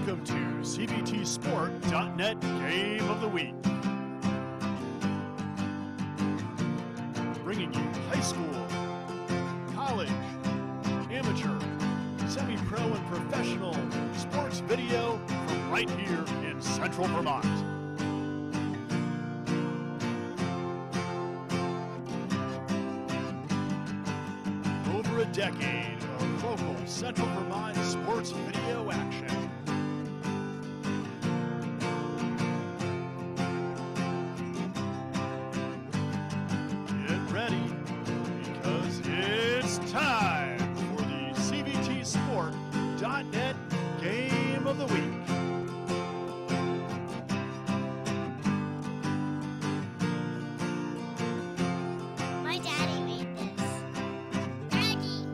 Welcome to CBTSport.net Game of the Week. Bringing you high school, college, amateur, semi-pro, and professional sports video from right here in Central Vermont. Over a decade of local Central Vermont sports video action. Get ready, because it's time for the CBTSport.net Game of the Week. My daddy made this. Daddy.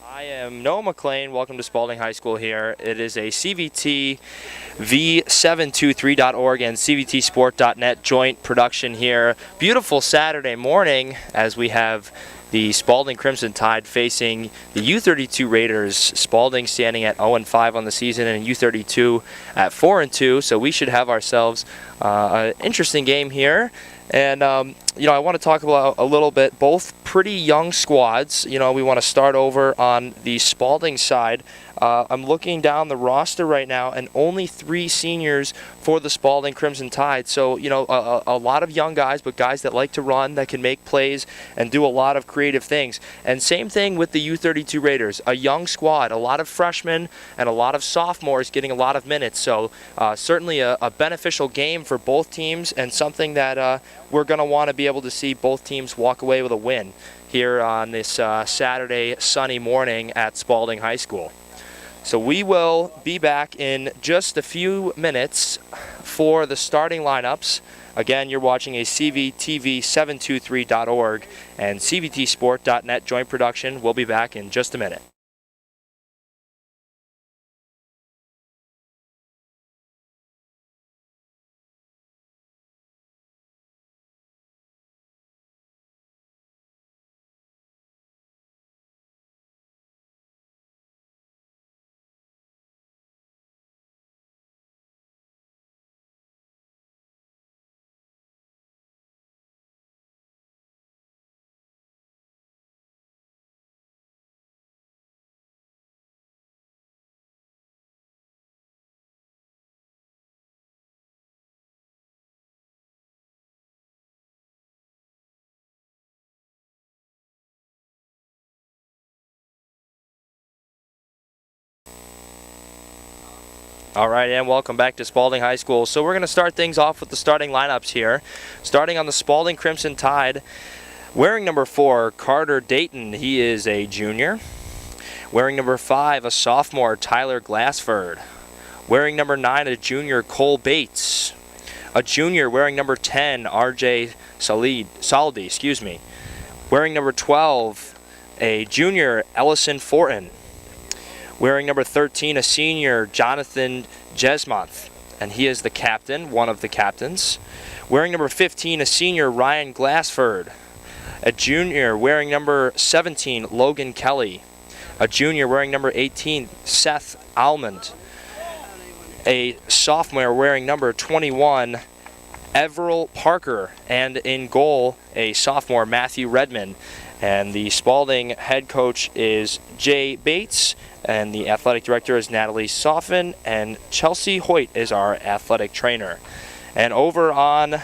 I am Noah McLean. Welcome to Spalding High School here. It is a CVT v723.org and CVTsport.net joint production here. Beautiful Saturday morning as we have the Spalding Crimson Tide facing the U-32 Raiders. Spalding standing at 0-5 on the season and U-32 at 4-2. So we should have ourselves an interesting game here. And, I want to talk about a little bit, both pretty young squads. We want to start over on the Spalding side. I'm looking down the roster right now, and only 3 seniors for the Spalding Crimson Tide. So, a lot of young guys, but guys that like to run, that can make plays and do a lot of creative things. And same thing with the U-32 Raiders, a young squad, a lot of freshmen and a lot of sophomores getting a lot of minutes. So, certainly a beneficial game for both teams, and something that we're going to want to be able to see both teams walk away with a win here on this Saturday sunny morning at Spalding High School. So we will be back in just a few minutes for the starting lineups. Again, you're watching a CVTV723.org and CVTsport.net joint production. We'll be back in just a minute. All right, and welcome back to Spalding High School. So we're going to start things off with the starting lineups here. Starting on the Spalding Crimson Tide, wearing number 4, Carter Dayton. He is a junior. Wearing number 5, a sophomore, Tyler Glassford. Wearing number 9, a junior, Cole Bates. A junior wearing number 10, RJ Saldi. Wearing number 12, a junior, Ellison Fortin. Wearing number 13, a senior, Jonathan Jesmonth, and he is the captain, one of the captains. Wearing number 15, a senior, Ryan Glassford. A junior wearing number 17, Logan Kelly. A junior wearing number 18, Seth Almond. A sophomore wearing number 21, Everell Parker. And in goal, a sophomore, Matthew Redmond. And the Spalding head coach is Jay Bates, and the athletic director is Natalie Soffin, and Chelsea Hoyt is our athletic trainer. And over on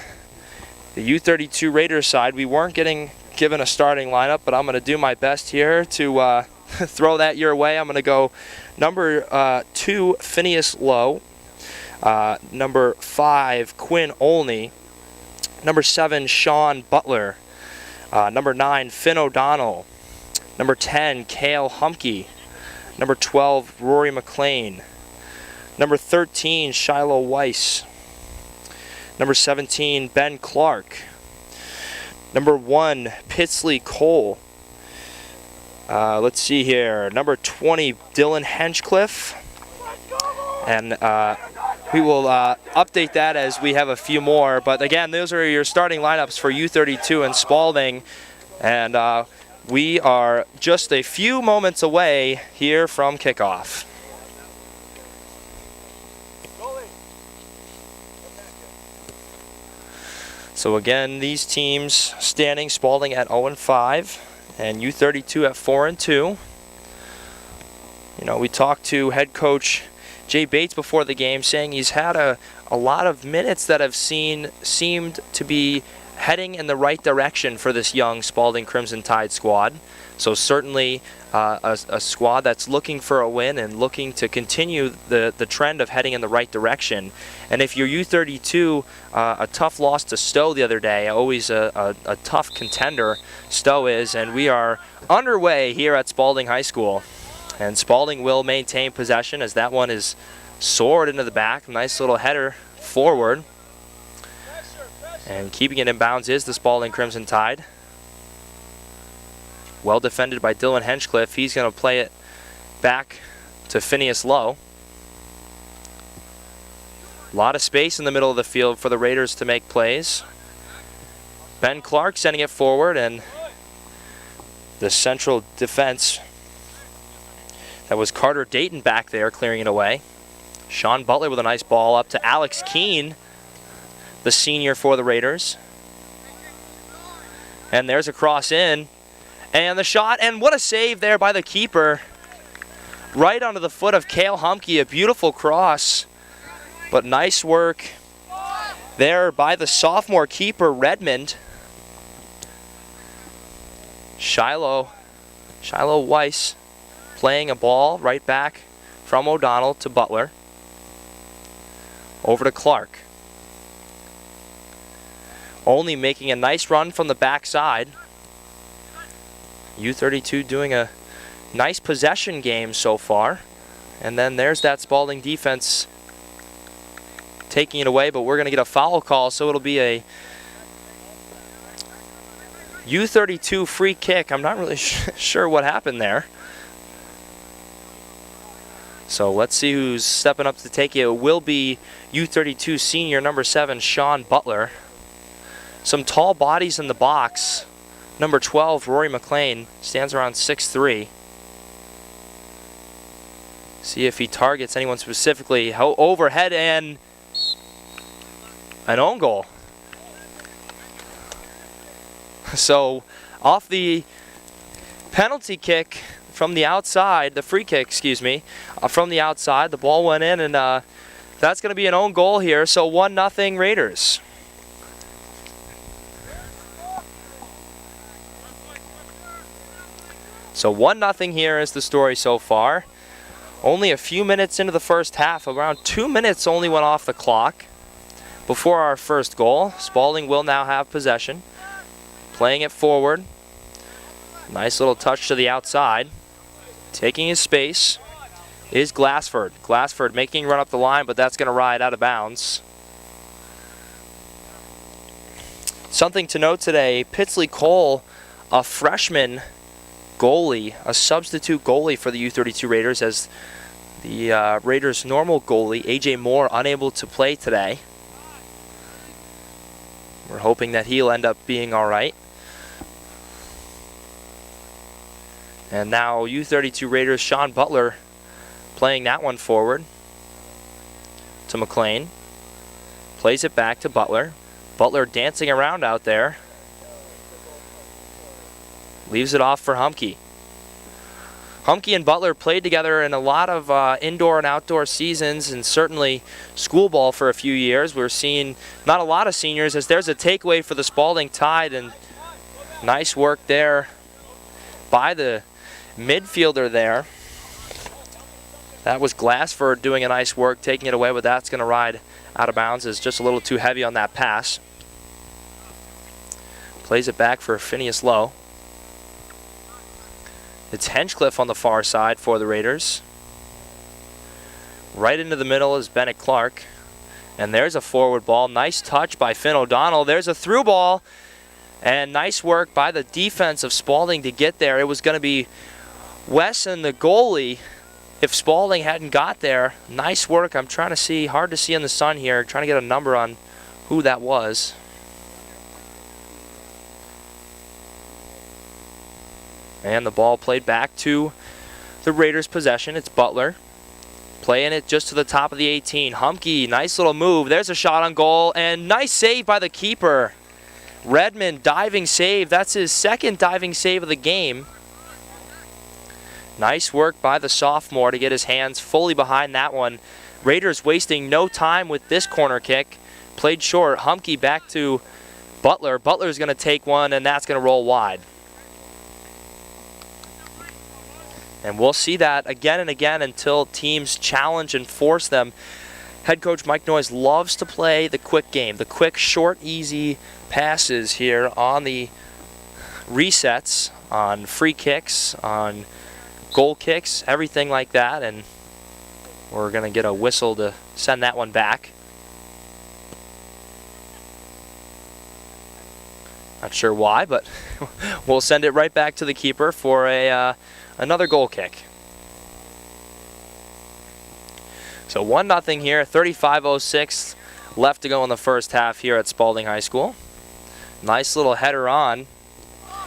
the U-32 Raiders side, we weren't getting given a starting lineup, but I'm going to do my best here to throw that your way. I'm going to go number 2, Phineas Lowe, number 5, Quinn Olney, number 7, Sean Butler, number 9, Finn O'Donnell, number 10, Cale Humke, number 12, Rory McLean, number 13, Shiloh Weiss, number 17, Ben Clark, number 1, Pitsley Cole, let's see here, number 20, Dylan Henchcliffe, and we will update that as we have a few more. But again, those are your starting lineups for U-32 and Spalding. And we are just a few moments away here from kickoff. So again, these teams standing, Spaulding at 0-5 and U-32 at 4-2. You know, we talked to head coach Jay Bates before the game, saying he's had a lot of minutes that have seemed to be heading in the right direction for this young Spaulding Crimson Tide squad. So certainly a squad that's looking for a win and looking to continue the trend of heading in the right direction. And if you're U-32, a tough loss to Stowe the other day, always a tough contender Stowe is, and we are underway here at Spaulding High School. And Spaulding will maintain possession as that one is soared into the back. Nice little header forward. And keeping it in bounds is the Spaulding Crimson Tide. Well defended by Dylan Henchcliffe. He's going to play it back to Phineas Lowe. A lot of space in the middle of the field for the Raiders to make plays. Ben Clark sending it forward, and the central defense, that was Carter Dayton back there clearing it away. Sean Butler with a nice ball up to Alex Keene, the senior for the Raiders. And there's a cross in. And the shot, and what a save there by the keeper. Right onto the foot of Cale Humke, a beautiful cross. But nice work there by the sophomore keeper, Redmond. Shiloh Weiss playing a ball right back from O'Donnell to Butler. Over to Clark. Only making a nice run from the backside. U-32 doing a nice possession game so far. And then there's that Spaulding defense taking it away, but we're going to get a foul call, so it'll be a U-32 free kick. I'm not really sure what happened there. So let's see who's stepping up to take it. It will be U-32 senior number 7, Sean Butler. Some tall bodies in the box. Number 12, Rory McLean, stands around 6'3". See if he targets anyone specifically. Overhead and an own goal. So off the penalty kick from the outside, the free kick, excuse me, from the outside, the ball went in, and that's going to be an own goal here. So 1-0 Raiders. So 1-0 here is the story so far. Only a few minutes into the first half, around 2 minutes only went off the clock before our first goal. Spaulding will now have possession. Playing it forward. Nice little touch to the outside. Taking his space is Glassford. Glassford making a run up the line, but that's going to ride out of bounds. Something to note today, Pitsley Cole, a freshman goalie, a substitute goalie for the U-32 Raiders, as the Raiders' normal goalie, AJ Moore, unable to play today. We're hoping that he'll end up being all right. And now U-32 Raiders, Sean Butler playing that one forward to McLean. Plays it back to Butler. Butler dancing around out there. Leaves it off for Humke. Humke and Butler played together in a lot of indoor and outdoor seasons, and certainly school ball for a few years. We're seeing not a lot of seniors, as there's a takeaway for the Spaulding Tide, and nice work there by the midfielder there. That was Glassford doing a nice work, taking it away, but that's going to ride out of bounds. It's just a little too heavy on that pass. Plays it back for Phineas Lowe. It's Henchcliffe on the far side for the Raiders. Right into the middle is Bennett Clark. And there's a forward ball. Nice touch by Finn O'Donnell. There's a through ball. And nice work by the defense of Spaulding to get there. It was going to be Wesson, the goalie, if Spaulding hadn't got there. Nice work. I'm trying to see, hard to see in the sun here, trying to get a number on who that was. And the ball played back to the Raiders' possession. It's Butler playing it just to the top of the 18. Humke, nice little move. There's a shot on goal, and nice save by the keeper. Redmond, diving save. That's his second diving save of the game. Nice work by the sophomore to get his hands fully behind that one. Raiders wasting no time with this corner kick. Played short. Humke back to Butler. Butler's going to take one, and that's going to roll wide. And we'll see that again and again until teams challenge and force them. Head coach Mike Noyes loves to play the quick game, the quick, short, easy passes here on the resets, on free kicks, on goal kicks, everything like that. And we're going to get a whistle to send that one back. Not sure why, but we'll send it right back to the keeper for another goal kick. So 1-0 here, 35:06 left to go in the first half here at Spaulding High School. Nice little header on.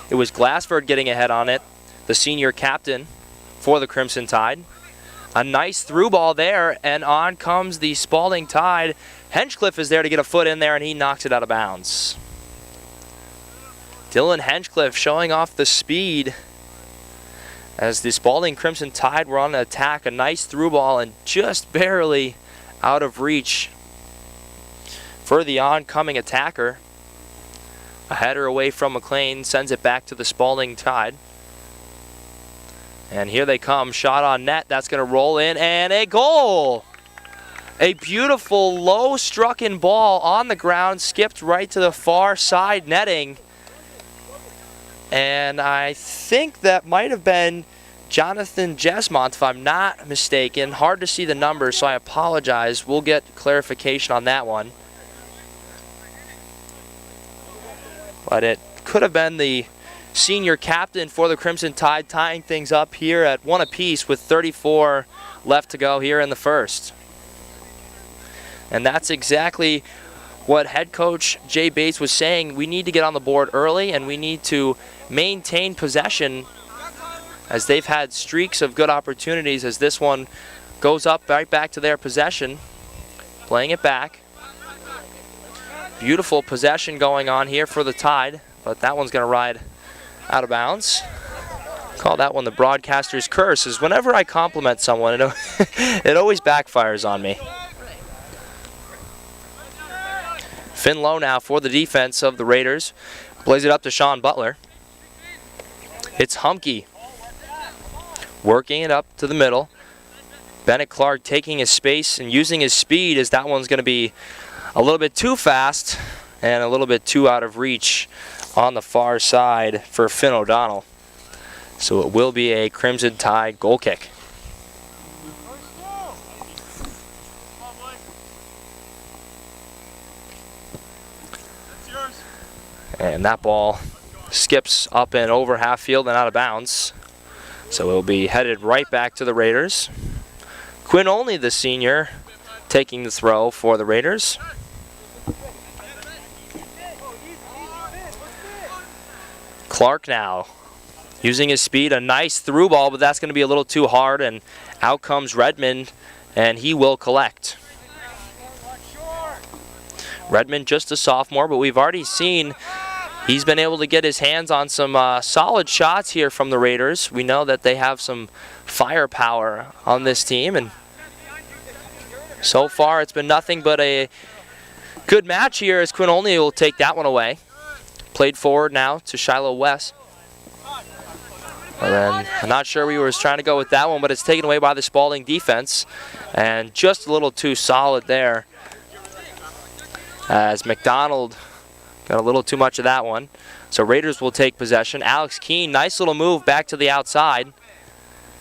It was Glassford getting ahead on it, the senior captain for the Crimson Tide. A nice through ball there, and on comes the Spaulding Tide. Henchcliffe is there to get a foot in there, and he knocks it out of bounds. Dylan Henchcliffe showing off the speed as the Spaulding Crimson Tide were on an attack. A nice through ball and just barely out of reach for the oncoming attacker. A header away from McLean sends it back to the Spaulding Tide. And here they come, shot on net, that's going to roll in, and a goal! A beautiful low-strucken ball on the ground, skipped right to the far side netting. And I think that might have been Jonathan Jesmont, if I'm not mistaken. Hard to see the numbers, so I apologize. We'll get clarification on that one. But it could have been the senior captain for the Crimson Tide, tying things up here at 1 apiece with 34 left to go here in the first. And that's exactly what head coach Jay Bates was saying. We need to get on the board early, and we need to maintain possession, as they've had streaks of good opportunities, as this one goes up right back to their possession. Playing it back. Beautiful possession going on here for the Tide, but that one's going to ride out of bounds. Call that one the broadcaster's curse, is whenever I compliment someone, it always backfires on me. Finn Lowe now for the defense of the Raiders. Plays it up to Sean Butler. It's Humke working it up to the middle. Bennett Clark taking his space and using his speed, as that one's going to be a little bit too fast and a little bit too out of reach on the far side for Finn O'Donnell. So it will be a Crimson Tide goal kick. And that ball skips up and over half field and out of bounds. So it will be headed right back to the Raiders. Quinn Olney, the senior, taking the throw for the Raiders. Clark now using his speed, a nice through ball, but that's going to be a little too hard, and out comes Redmond, and he will collect. Redmond just a sophomore, but we've already seen he's been able to get his hands on some solid shots here from the Raiders. We know that they have some firepower on this team, and so far it's been nothing but a good match here, as Quinn Olney will take that one away. Played forward now to Shiloh West. And then I'm not sure where he was trying to go with that one, but it's taken away by the Spaulding defense, and just a little too solid there, as McDonald got a little too much of that one. So Raiders will take possession. Alex Keene, nice little move back to the outside.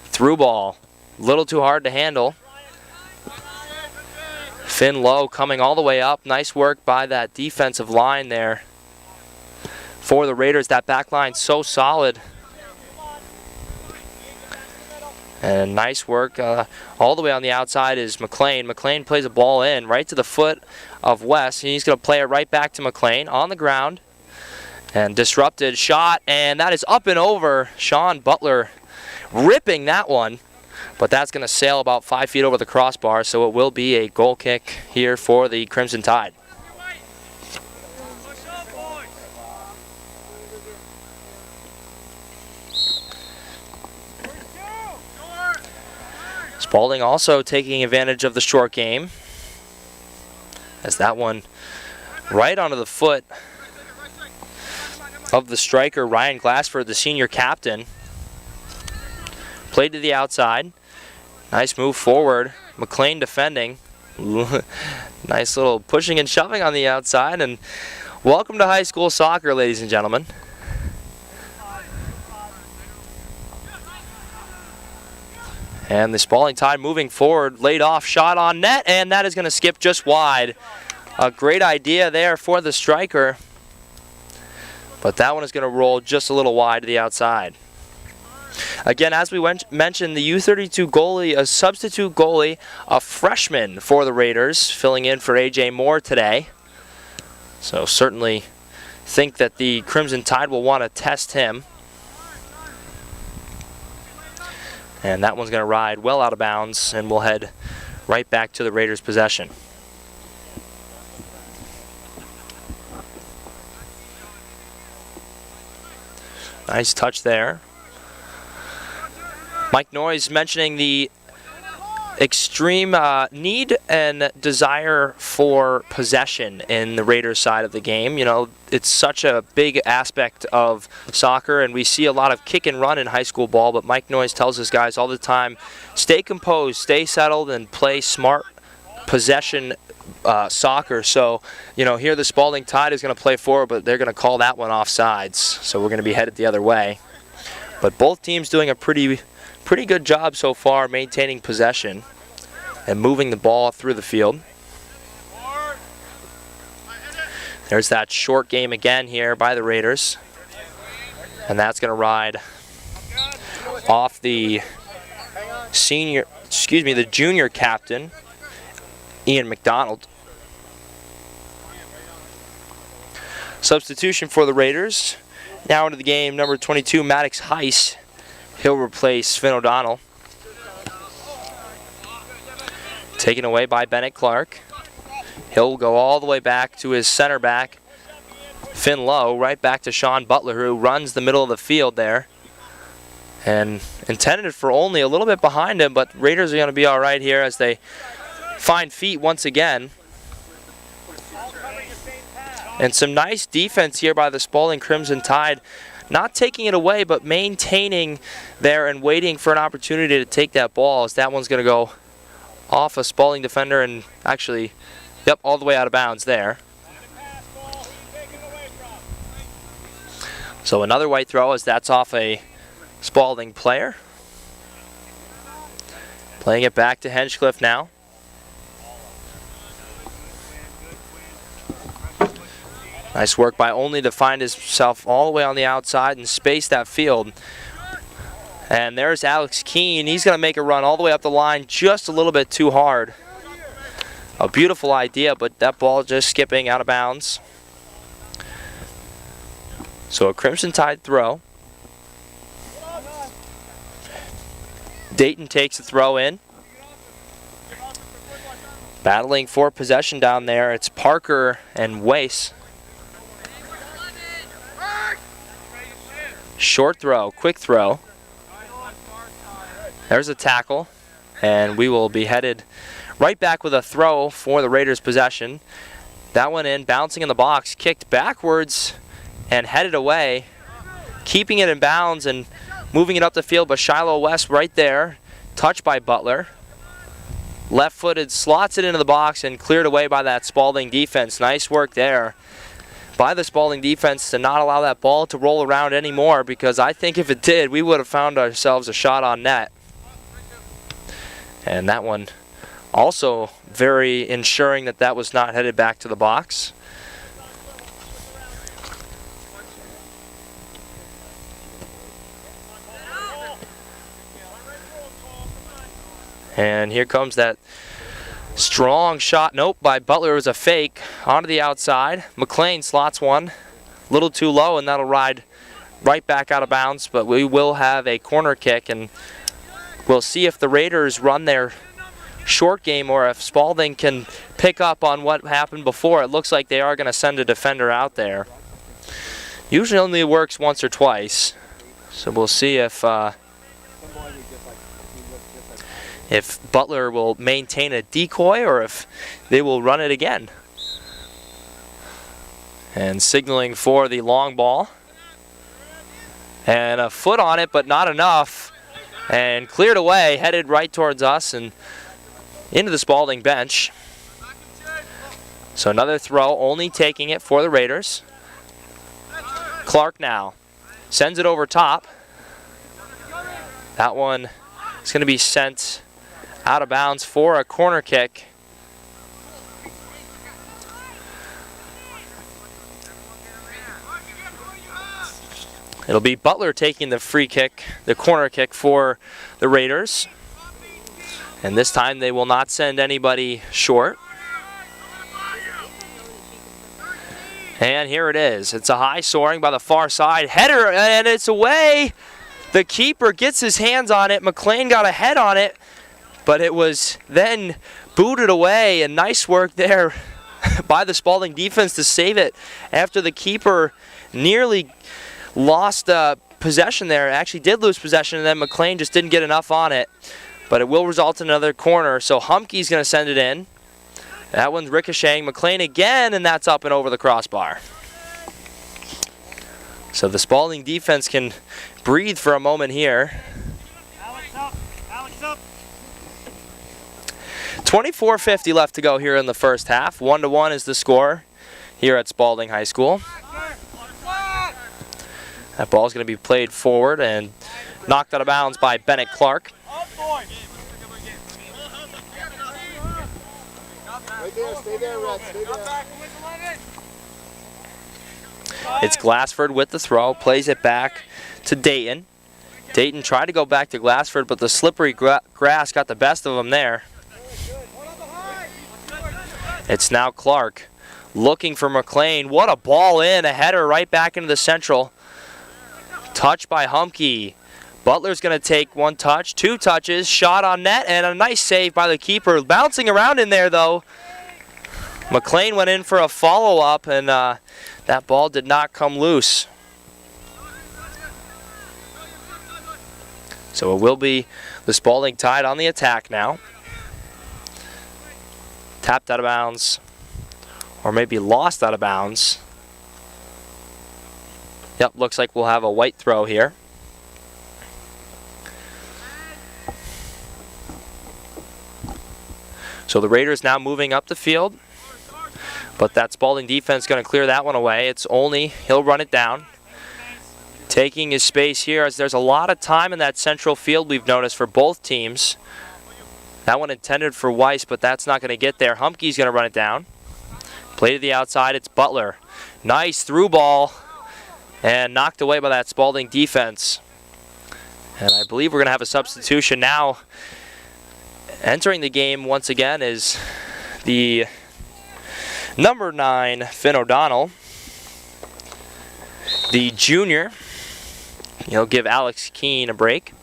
Through ball, a little too hard to handle. Finn Lowe coming all the way up. Nice work by that defensive line there for the Raiders. That back line so solid. And nice work all the way on the outside is McLean. McLean plays a ball in right to the foot of West. He's going to play it right back to McLean on the ground. And disrupted shot, and that is up and over. Sean Butler ripping that one, but that's going to sail about 5 feet over the crossbar, so it will be a goal kick here for the Crimson Tide. Spaulding also taking advantage of the short game, as that one right onto the foot of the striker, Ryan Glassford, the senior captain. Played to the outside. Nice move forward. McLean defending. Nice little pushing and shoving on the outside. And welcome to high school soccer, ladies and gentlemen. And the Spaulding Tide moving forward. Laid off shot on net, and that is going to skip just wide. A great idea there for the striker. But that one is going to roll just a little wide to the outside. Again, as we mentioned, the U-32 goalie, a substitute goalie, a freshman for the Raiders, filling in for A.J. Moore today. So certainly think that the Crimson Tide will want to test him. And that one's going to ride well out of bounds, and we'll head right back to the Raiders' possession. Nice touch there. Mike Noyes mentioning the extreme need and desire for possession in the Raiders side of the game. You know, it's such a big aspect of soccer, and we see a lot of kick and run in high school ball, but Mike Noyes tells his guys all the time, stay composed, stay settled, and play smart possession soccer. So, you know, here the Spaulding Tide is going to play forward, but they're going to call that one offsides. So we're going to be headed the other way. But both teams doing a pretty good job so far maintaining possession and moving the ball through the field. There's that short game again here by the Raiders. And that's going to ride off the the junior captain, Ian McDonald. Substitution for the Raiders. Now into the game, number 22, Maddox Heiss. He'll replace Finn O'Donnell. Taken away by Bennett Clark. He'll go all the way back to his center back, Finn Lowe, right back to Sean Butler, who runs the middle of the field there. And intended for only a little bit behind him, but Raiders are going to be all right here as they find feet once again. And some nice defense here by the Spaulding Crimson Tide. Not taking it away, but maintaining there and waiting for an opportunity to take that ball, as that one's going to go off a Spaulding defender and actually, yep, all the way out of bounds there. So another white throw, as that's off a Spaulding player. Playing it back to Henchcliffe now. Nice work by Only to find himself all the way on the outside and space that field. And there's Alex Keene. He's going to make a run all the way up the line, just a little bit too hard. A beautiful idea, but that ball just skipping out of bounds. So a Crimson Tide throw. Dayton takes the throw in. Battling for possession down there, it's Parker and Weiss. Short throw, quick throw. There's a tackle, and we will be headed right back with a throw for the Raiders' possession. That went in, bouncing in the box, kicked backwards and headed away, keeping it in bounds and moving it up the field, but Shiloh West right there, touched by Butler. Left-footed, slots it into the box and cleared away by that Spaulding defense. Nice work there by the Spaulding defense to not allow that ball to roll around anymore, because I think if it did, we would have found ourselves a shot on net. And that one also very ensuring that that was not headed back to the box. And here comes that strong shot. Nope, by Butler. It was a fake onto the outside. McLean slots one a little too low, and that'll ride right back out of bounds. But we will have a corner kick, and we'll see if the Raiders run their short game or if Spaulding can pick up on what happened before. It looks like they are going to send a defender out there. Usually only works once or twice, so we'll see if Butler will maintain a decoy or if they will run it again. And signaling for the long ball. And a foot on it, but not enough. And cleared away, headed right towards us and into the Spaulding bench. So another throw, only taking it for the Raiders. Clark now sends it over top. That one is going to be sent out of bounds for a corner kick. It'll be Butler taking the free kick, the corner kick for the Raiders. And this time they will not send anybody short. And here it is. It's a high soaring by the far side. Header, and it's away. The keeper gets his hands on it. McLean got a head on it, but it was then booted away. And nice work there by the Spaulding defense to save it after the keeper nearly lost possession there. Actually did lose possession, and then McLean just didn't get enough on it. But it will result in another corner. So Humke's going to send it in. That one's ricocheting. McLean again, and that's up and over the crossbar. So the Spaulding defense can breathe for a moment here. Alex up. Alex up. 24:50 left to go here in the first half. 1-1 is the score here at Spaulding High School. That ball is going to be played forward and knocked out of bounds by Bennett Clark. Right there, stay there, Red, stay there. It's Glassford with the throw, plays it back to Dayton. Dayton tried to go back to Glassford, but the slippery grass got the best of him there. It's now Clark looking for McLean. What a ball in, a header right back into the central. Touch by Humke. Butler's going to take one touch, two touches, shot on net, and a nice save by the keeper. Bouncing around in there, though. McLean went in for a follow-up, and that ball did not come loose. So it will be the Spaulding Tide on the attack now. Tapped out of bounds, or maybe lost out of bounds. Yep, looks like we'll have a white throw here. So the Raiders now moving up the field. But that Spaulding defense going to clear that one away. It's only, he'll run it down. Taking his space here as there's a lot of time in that central field we've noticed for both teams. That one intended for Weiss, but that's not going to get there. Humke's going to run it down. Play to the outside, it's Butler. Nice through ball. And knocked away by that Spaulding defense. And I believe we're going to have a substitution now. Entering the game once again is the number 9, Finn O'Donnell. The junior. He'll give Alex Keene a break.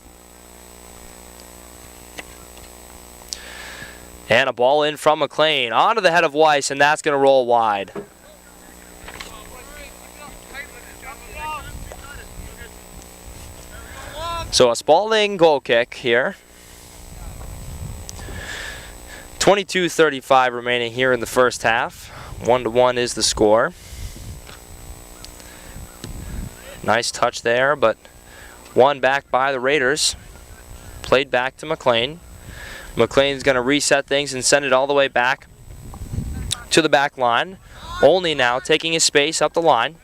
And a ball in from McLean. Onto the head of Weiss, and that's going to roll wide. So a Spaulding goal kick here. 22:35 remaining here in the first half. 1-1 is the score. Nice touch there, but won back by the Raiders. Played back to McLean. McLean's going to reset things and send it all the way back to the back line. Only now taking his space up the line.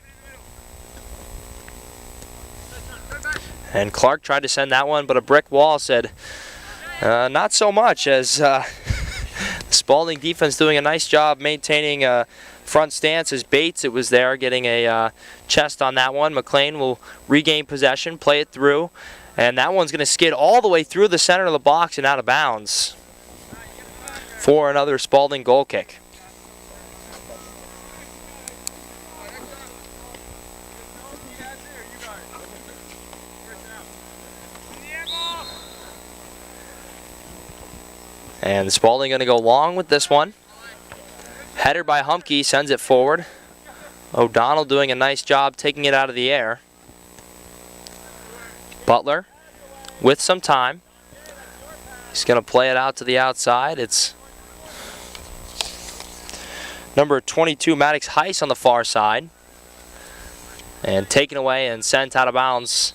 And Clark tried to send that one, but a brick wall said not so much, as the Spaulding defense doing a nice job maintaining a front stance. As Bates, it was there, getting a chest on that one. McLean will regain possession, play it through, and that one's going to skid all the way through the center of the box and out of bounds for another Spaulding goal kick. And Spaulding going to go long with this one. Header by Humke sends it forward. O'Donnell doing a nice job taking it out of the air. Butler with some time. He's going to play it out to the outside. It's number 22, Maddox Heiss on the far side. And taken away and sent out of bounds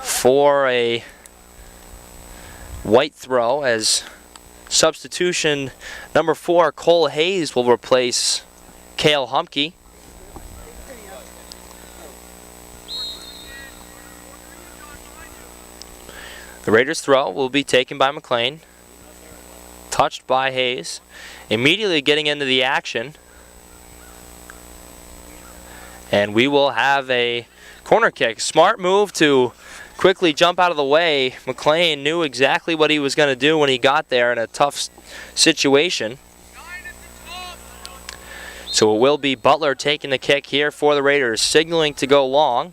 for a white throw as substitution number 4, Cole Hayes, will replace Cale Humke. The Raiders' throw will be taken by McLean. Touched by Hayes. Immediately getting into the action. And we will have a corner kick. Smart move to quickly jump out of the way. McLean knew exactly what he was going to do when he got there in a tough situation. So it will be Butler taking the kick here for the Raiders, signaling to go long.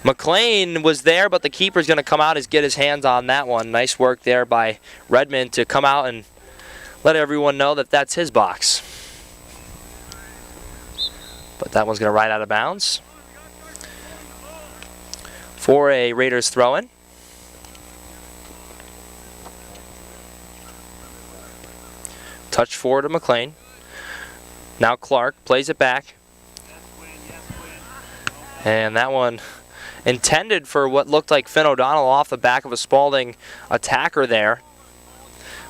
McLean was there, but the keeper's going to come out and get his hands on that one. Nice work there by Redmond to come out and let everyone know that that's his box. But that one's going to ride out of bounds for a Raiders throw-in. Touch forward to McLean. Now Clark plays it back. And that one intended for what looked like Finn O'Donnell off the back of a Spaulding attacker there.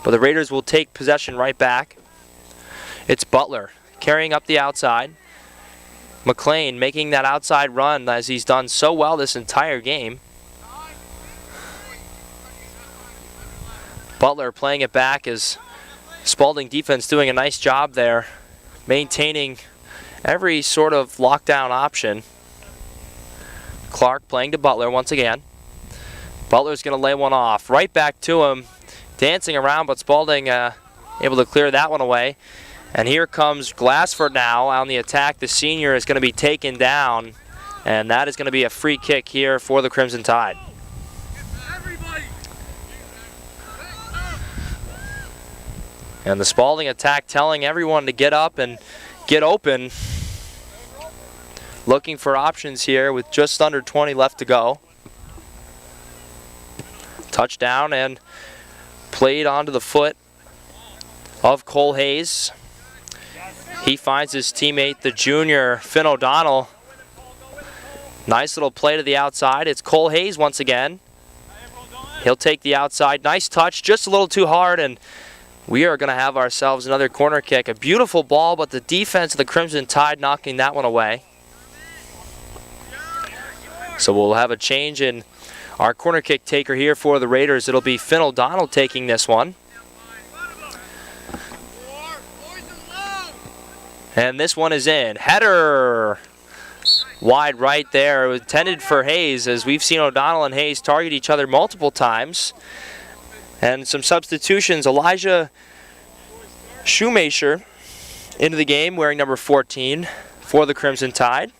But the Raiders will take possession right back. It's Butler carrying up the outside. McLean making that outside run as he's done so well this entire game. Butler playing it back as Spaulding defense doing a nice job there, maintaining every sort of lockdown option. Clark playing to Butler once again. Butler's going to lay one off. Right back to him, dancing around, but Spaulding able to clear that one away. And here comes Glassford now on the attack. The senior is going to be taken down, and that is going to be a free kick here for the Crimson Tide. And the Spaulding attack telling everyone to get up and get open. Looking for options here with just under 20 left to go. Touchdown and played onto the foot of Cole Hayes. He finds his teammate, the junior, Finn O'Donnell. Nice little play to the outside. It's Cole Hayes once again. He'll take the outside. Nice touch, just a little too hard, and we are going to have ourselves another corner kick. A beautiful ball, but the defense of the Crimson Tide knocking that one away. So we'll have a change in our corner kick taker here for the Raiders. It'll be Finn O'Donnell taking this one. And this one is in. Header wide right there. It was intended for Hayes, as we've seen O'Donnell and Hayes target each other multiple times. And some substitutions. Elijah Shoemaker into the game wearing number 14 for the Crimson Tide.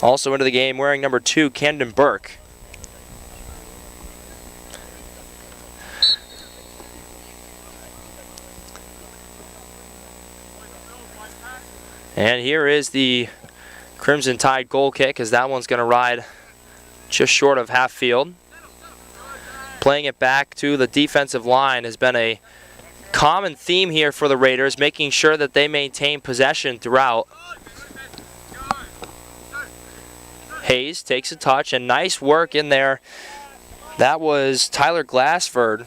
Also into the game wearing number 2, Camden Burke. And here is the Crimson Tide goal kick, as that one's going to ride just short of half field. Playing it back to the defensive line has been a common theme here for the Raiders, making sure that they maintain possession throughout. Hayes takes a touch, and nice work in there. That was Tyler Glassford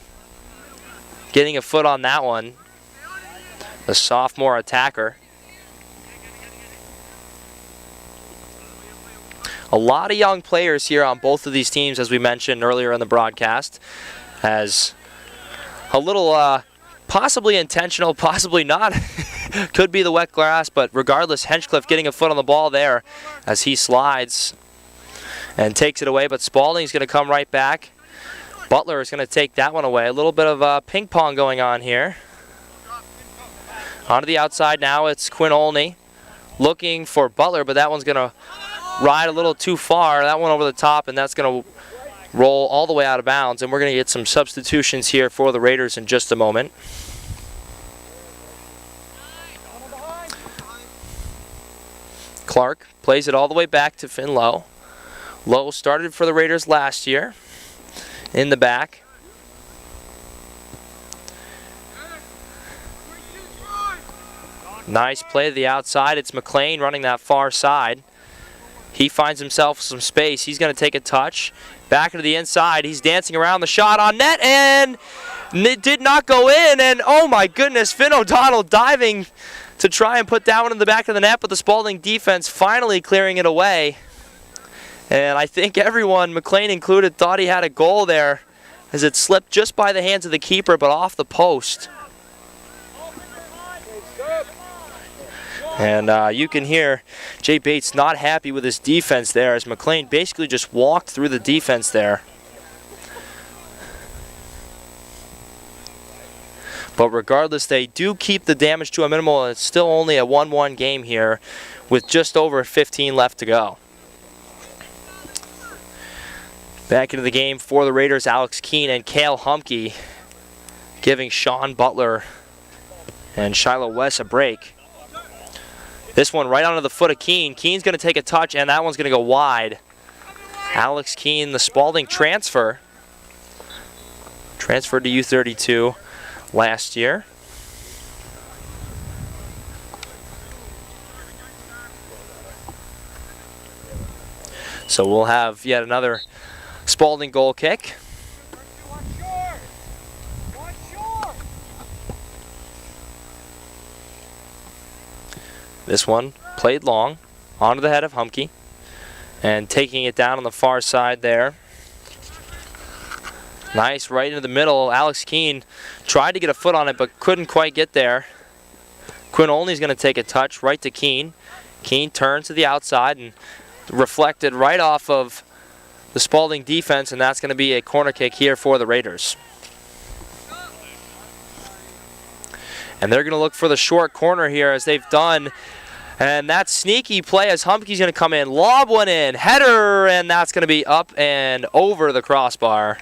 getting a foot on that one, the sophomore attacker. A lot of young players here on both of these teams, as we mentioned earlier in the broadcast, as a little possibly intentional, possibly not. Could be the wet grass, but regardless, Henchcliffe getting a foot on the ball there as he slides and takes it away, but Spalding's going to come right back. Butler is going to take that one away. A little bit of ping pong going on here. Onto the outside now, it's Quinn Olney looking for Butler, but that one's going to ride a little too far. That one over the top, and that's going to roll all the way out of bounds, and we're going to get some substitutions here for the Raiders in just a moment. Clark plays it all the way back to Finn Lowe. Lowe started for the Raiders last year in the back. Nice play to the outside. It's McLean running that far side. He finds himself some space. He's going to take a touch. Back into the inside. He's dancing around the shot on net, and it did not go in. And oh my goodness, Finn O'Donnell diving to try and put that one in the back of the net, but the Spalding defense finally clearing it away. And I think everyone, McLean included, thought he had a goal there as it slipped just by the hands of the keeper, but off the post. And you can hear Jay Bates not happy with his defense there as McLean basically just walked through the defense there. But regardless, they do keep the damage to a minimal. It's still only a 1-1 game here with just over 15 left to go. Back into the game for the Raiders, Alex Keene and Cale Humke giving Sean Butler and Shiloh West a break. This one right onto the foot of Keene. Keene's going to take a touch, and that one's going to go wide. Alex Keene, the Spaulding transfer. Transferred to U-32 last year. So we'll have yet another Spaulding goal kick. This one played long, onto the head of Humke, and taking it down on the far side there. Nice, right into the middle. Alex Keene tried to get a foot on it, but couldn't quite get there. Quinn Olney's going to take a touch right to Keene. Keene turns to the outside and reflected right off of the Spaulding defense, and that's going to be a corner kick here for the Raiders. And they're going to look for the short corner here as they've done. And that sneaky play as Humke's going to come in, lob one in, header, and that's going to be up and over the crossbar.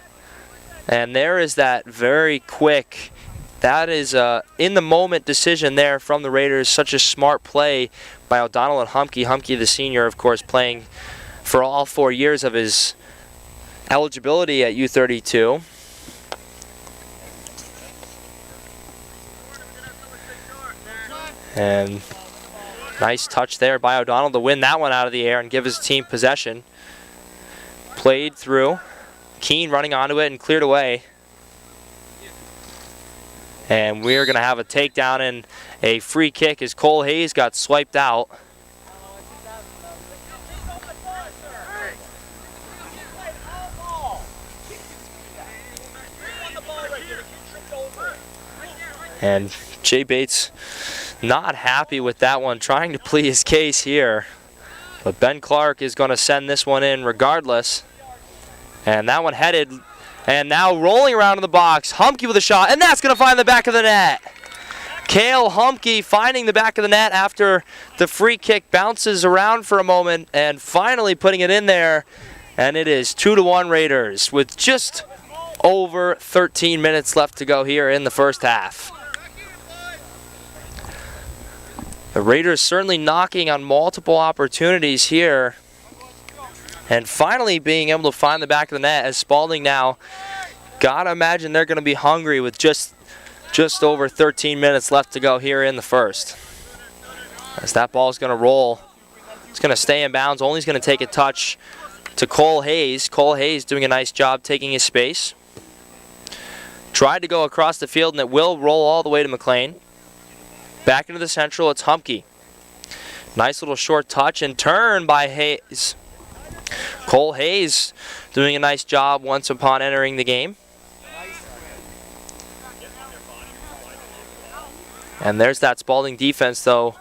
And there is that very quick, that is in the moment decision there from the Raiders. Such a smart play by O'Donnell and Humke. Humke, the senior, of course, playing for all 4 years of his eligibility at U-32. And nice touch there by O'Donnell to win that one out of the air and give his team possession. Played through. Keene running onto it and cleared away. And we're going to have a takedown and a free kick as Cole Hayes got swiped out. And Jay Bates not happy with that one, trying to plead his case here. But Ben Clark is going to send this one in regardless. And that one headed, and now rolling around in the box. Humke with a shot, and that's going to find the back of the net. Cale Humke finding the back of the net after the free kick bounces around for a moment and finally putting it in there. And it is 2-1 Raiders with just over 13 minutes left to go here in the first half. The Raiders certainly knocking on multiple opportunities here. And finally being able to find the back of the net as Spaulding now, gotta imagine they're gonna be hungry with just over 13 minutes left to go here in the first. As that ball is gonna roll, it's gonna stay in bounds. Only's gonna take a touch to Cole Hayes. Cole Hayes doing a nice job taking his space. Tried to go across the field and it will roll all the way to McLean. Back into the central, it's Humke. Nice little short touch and turn by Hayes. Cole Hayes doing a nice job once upon entering the game. And there's that Spaulding defense though,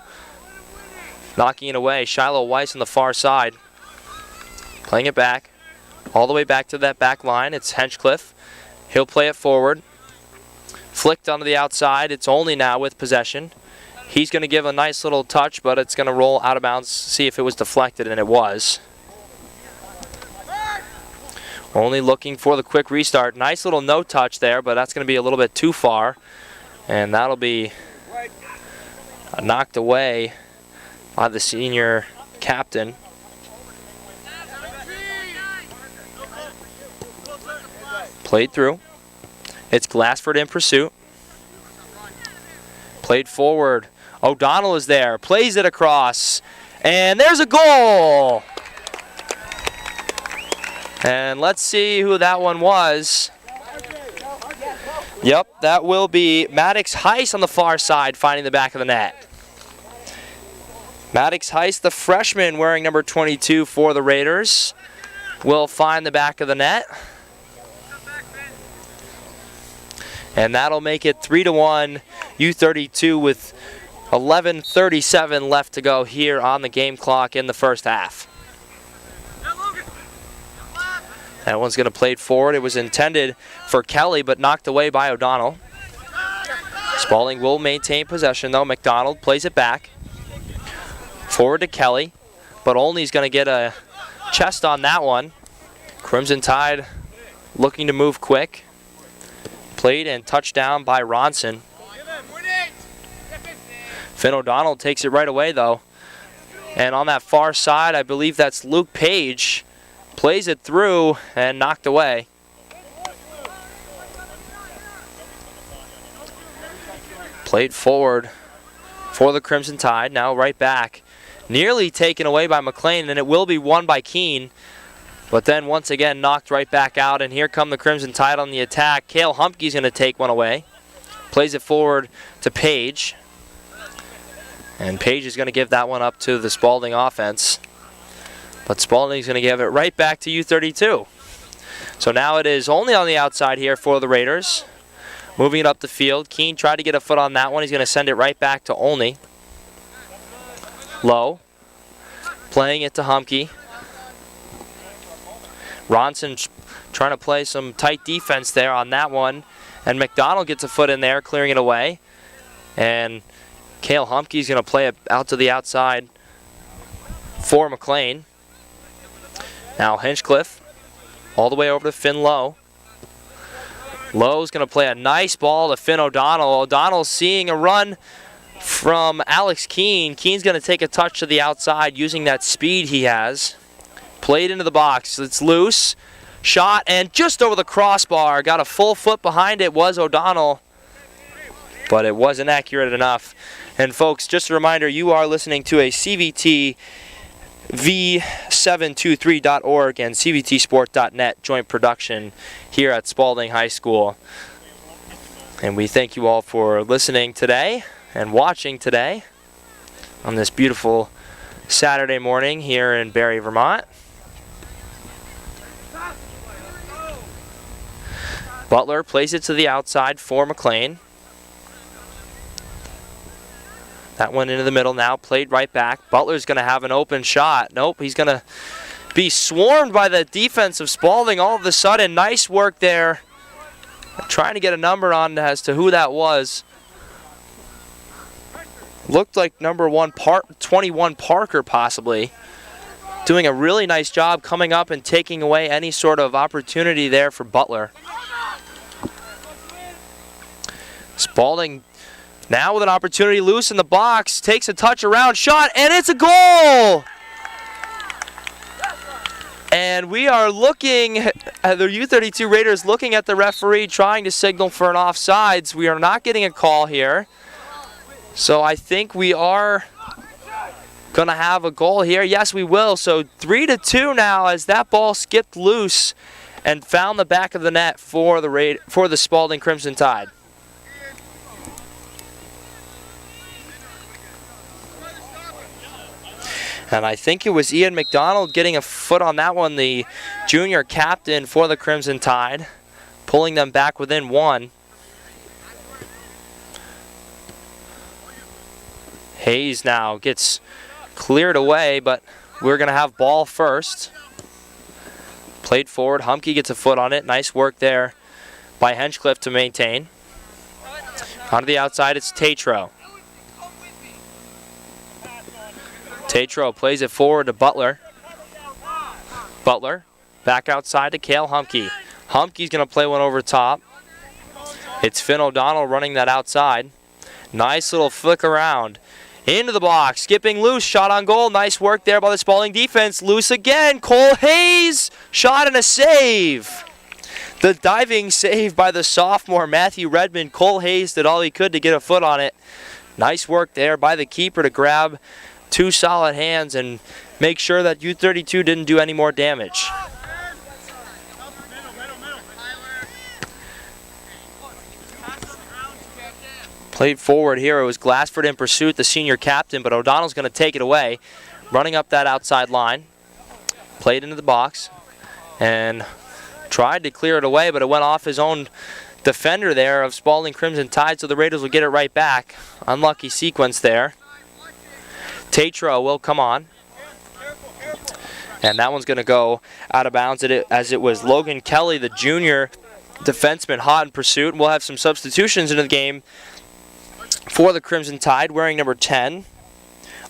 knocking it away. Shiloh Weiss on the far side. Playing it back, all the way back to that back line. It's Henchcliffe. He'll play it forward. Flicked onto the outside. It's Only now with possession. He's going to give a nice little touch, but it's going to roll out of bounds. See if it was deflected, and it was. Only looking for the quick restart. Nice little no touch there, but that's going to be a little bit too far. And that'll be knocked away by the senior captain. Played through. It's Glassford in pursuit. Played forward. O'Donnell is there. Plays it across. And there's a goal! And let's see who that one was. Yep, that will be Maddox Heiss on the far side finding the back of the net. Maddox Heiss, the freshman wearing number 22 for the Raiders, will find the back of the net. And that'll make it 3-1 U-32 with 11:37 left to go here on the game clock in the first half. That one's going to play it forward. It was intended for Kelly, but knocked away by O'Donnell. Spaulding will maintain possession, though. McDonald plays it back. Forward to Kelly, but Olney's going to get a chest on that one. Crimson Tide looking to move quick. Played and touched down by Ronson. Finn O'Donnell takes it right away, though. And on that far side, I believe that's Luke Page. Plays it through and knocked away. Played forward for the Crimson Tide. Now right back. Nearly taken away by McLean, and it will be won by Keene. But then once again knocked right back out, and here come the Crimson Tide on the attack. Cale Humke's going to take one away. Plays it forward to Page. And Page is going to give that one up to the Spaulding offense. But Spaulding's going to give it right back to U-32. So now it is only on the outside here for the Raiders. Moving it up the field. Keene tried to get a foot on that one. He's going to send it right back to Olney. Low. Playing it to Humke. Ronson trying to play some tight defense there on that one. And McDonald gets a foot in there, clearing it away. And Cale Humke's going to play it out to the outside for McLean. Now Hinchcliffe all the way over to Finn Lowe. Lowe's going to play a nice ball to Finn O'Donnell. O'Donnell seeing a run from Alex Keene. Keene's going to take a touch to the outside using that speed he has. Played into the box. It's loose. Shot and just over the crossbar. Got a full foot behind it was O'Donnell. But it wasn't accurate enough. And folks, just a reminder, you are listening to a CVT v723.org and cvtsport.net joint production here at Spaulding High School. And we thank you all for listening today and watching today on this beautiful Saturday morning here in Barre, Vermont. Butler plays it to the outside for McLean. That went into the middle now, played right back. Butler's going to have an open shot. Nope, he's going to be swarmed by the defense of Spaulding all of a sudden. Nice work there. Trying to get a number on as to who that was. Looked like number 21 Parker possibly. Doing a really nice job coming up and taking away any sort of opportunity there for Butler. Spaulding now with an opportunity loose in the box, takes a touch around, shot, and it's a goal! And we are looking at the U-32 Raiders looking at the referee trying to signal for an offsides. We are not getting a call here. So I think we are going to have a goal here. Yes, we will. So 3-2 now as that ball skipped loose and found the back of the net for the Spaulding Crimson Tide. And I think it was Ian McDonald getting a foot on that one, the junior captain for the Crimson Tide, pulling them back within one. Hayes now gets cleared away, but we're going to have ball first. Played forward. Humke gets a foot on it. Nice work there by Hinchcliffe to maintain. Onto the outside, it's Tatro. Tatro plays it forward to Butler. Butler Back outside to Cale Humke. Humke's going to play one over top. It's Finn O'Donnell running that outside. Nice little flick around. Into the box. Skipping loose. Shot on goal. Nice work there by the Spalding defense. Loose again. Cole Hayes. Shot and a save. The diving save by the sophomore Matthew Redmond. Cole Hayes did all he could to get a foot on it. Nice work there by the keeper to grab two solid hands and make sure that U-32 didn't do any more damage. Played forward here. It was Glassford in pursuit, the senior captain, but O'Donnell's going to take it away. Running up that outside line. Played into the box and tried to clear it away, but it went off his own defender there of Spaulding Crimson Tide, so the Raiders will get it right back. Unlucky sequence there. Tatro will come on. And that one's going to go out of bounds as it was Logan Kelly, the junior defenseman, hot in pursuit. And we'll have some substitutions into the game for the Crimson Tide, wearing number 10.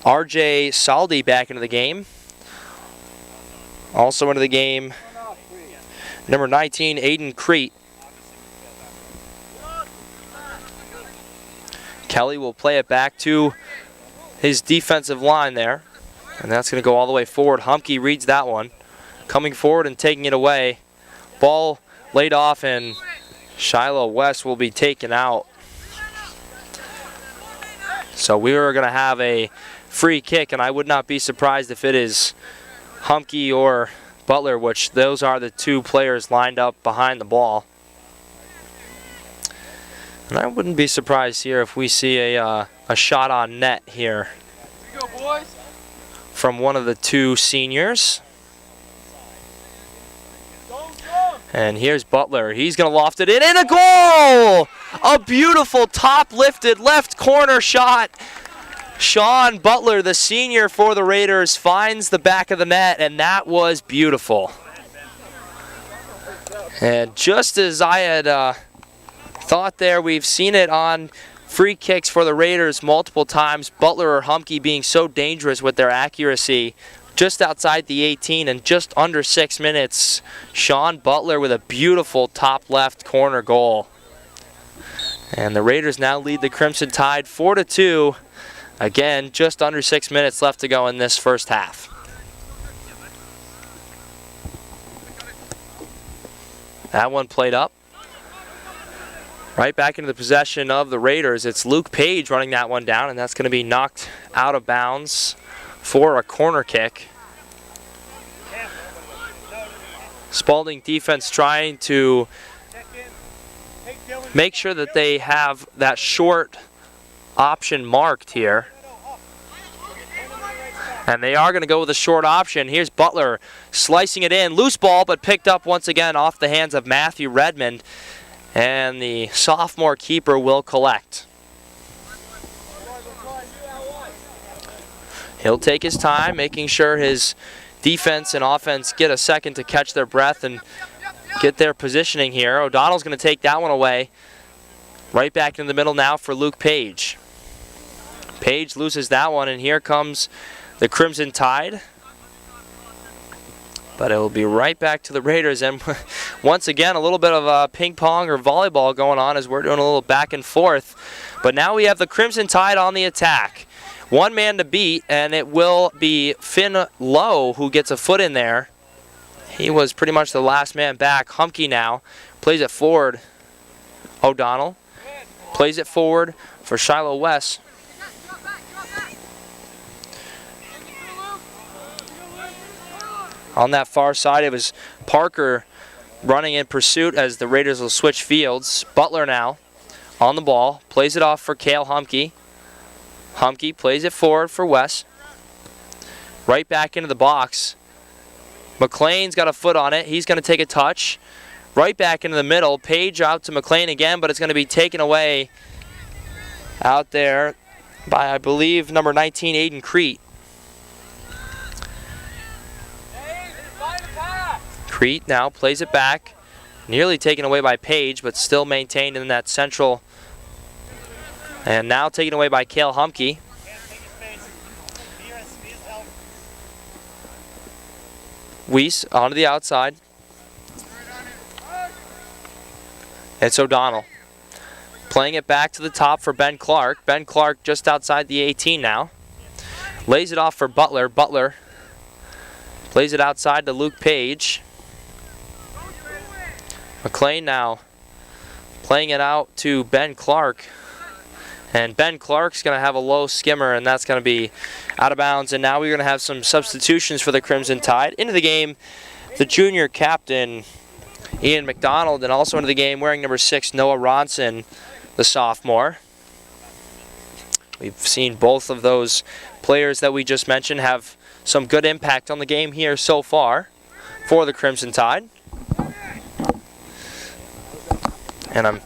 RJ Saldi back into the game. Also into the game, number 19, Aiden Crete. Kelly will play it back to his defensive line there. And that's going to go all the way forward. Humke reads that one. Coming forward and taking it away. Ball laid off and Shiloh West will be taken out. So we are going to have a free kick, and I would not be surprised if it is Humke or Butler, which those are the two players lined up behind the ball. And I wouldn't be surprised here if we see a shot on net here from one of the two seniors. And here's Butler. He's going to loft it in, and a goal! A beautiful top-lifted left corner shot. Sean Butler, the senior for the Raiders, finds the back of the net, and that was beautiful. And just as I had thought there, we've seen it on free kicks for the Raiders multiple times. Butler or Humke being so dangerous with their accuracy. Just outside the 18 and just under 6 minutes, Sean Butler with a beautiful top left corner goal. And the Raiders now lead the Crimson Tide 4-2. Again, just under 6 minutes left to go in this first half. That one played up. Right back into the possession of the Raiders. It's Luke Page running that one down, and that's going to be knocked out of bounds for a corner kick. Spalding defense trying to make sure that they have that short option marked here. And they are going to go with a short option. Here's Butler slicing it in. Loose ball, but picked up once again off the hands of Matthew Redmond. And the sophomore keeper will collect. He'll take his time, making sure his defense and offense get a second to catch their breath and get their positioning here. O'Donnell's going to take that one away. Right back in the middle now for Luke Page. Page loses that one, and here comes the Crimson Tide. But it will be right back to the Raiders, and once again, a little bit of ping pong or volleyball going on as we're doing a little back and forth. But now we have the Crimson Tide on the attack. One man to beat, and it will be Finn Lowe who gets a foot in there. He was pretty much the last man back. Humke now plays it forward. O'Donnell plays it forward for Shiloh West. On that far side, it was Parker running in pursuit as the Raiders will switch fields. Butler now on the ball, plays it off for Cale Humke. Humke plays it forward for Wes. Right back into the box. McLean's got a foot on it. He's going to take a touch. Right back into the middle. Page out to McLean again, but it's going to be taken away out there by, I believe, number 19, Aiden Crete. Crete now plays it back. Nearly taken away by Page, but still maintained in that central. And now taken away by Cale Humke. Weiss onto the outside. It's O'Donnell. Playing it back to the top for Ben Clark. Ben Clark just outside the 18 now. Lays it off for Butler. Butler plays it outside to Luke Page. McLean now playing it out to Ben Clark. And Ben Clark's going to have a low skimmer, and that's going to be out of bounds. And now we're going to have some substitutions for the Crimson Tide. Into the game, the junior captain, Ian McDonald, and also into the game wearing number 6, Noah Ronson, the sophomore. We've seen both of those players that we just mentioned have some good impact on the game here so far for the Crimson Tide. And I'm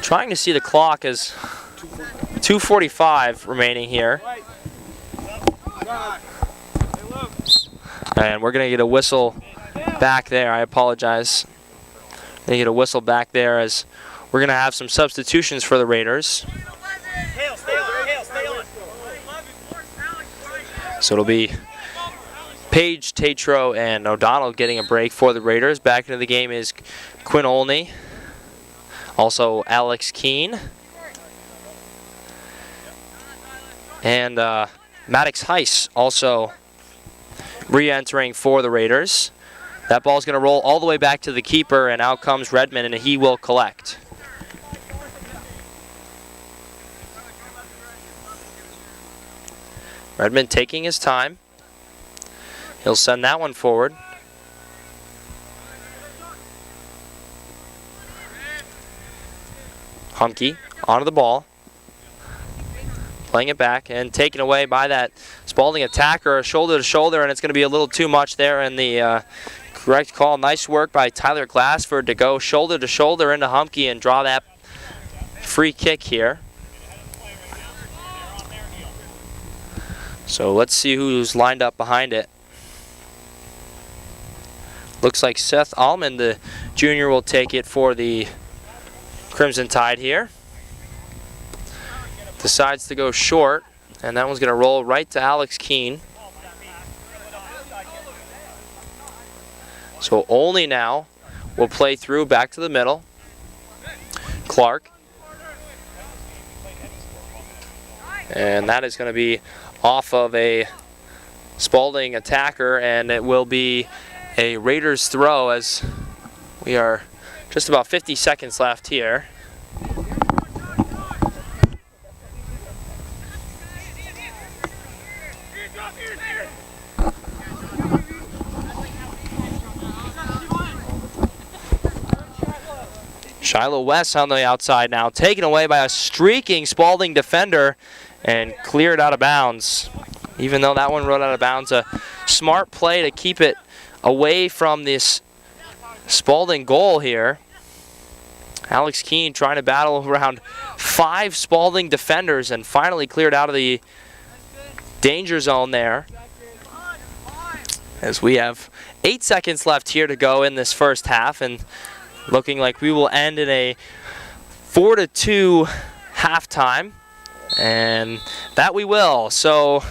trying to see the clock as 2:45 remaining here. And we're going to get a whistle back there. I apologize. They get a whistle back there as we're going to have some substitutions for the Raiders. So it'll be Page, Tatro, and O'Donnell getting a break for the Raiders. Back into the game is Quinn Olney. Also Alex Keene. And Maddox Heiss also re-entering for the Raiders. That ball's going to roll all the way back to the keeper, and out comes Redmond, and he will collect. Redmond taking his time. He'll send that one forward. Humke onto the ball. Playing it back and taken away by that Spalding attacker, shoulder to shoulder, and it's going to be a little too much there, and the correct call. Nice work by Tyler Glassford to go shoulder to shoulder into Humke and draw that free kick here. So let's see who's lined up behind it. Looks like Seth Allman, the junior, will take it for the Crimson Tide here. Decides to go short, and that one's going to roll right to Alex Keene. So Olney now will play through back to the middle. Clark. And that is going to be off of a Spalding attacker, and it will be a Raiders throw as we are just about 50 seconds left here. Shiloh West on the outside now, taken away by a streaking Spalding defender and cleared out of bounds. Even though that one rode out of bounds, a smart play to keep it away from this Spalding goal here. Alex Keene trying to battle around 5 Spalding defenders and finally cleared out of the danger zone there. As we have 8 seconds left here to go in this first half, and looking like we will end in a 4-2 halftime, and that we will. So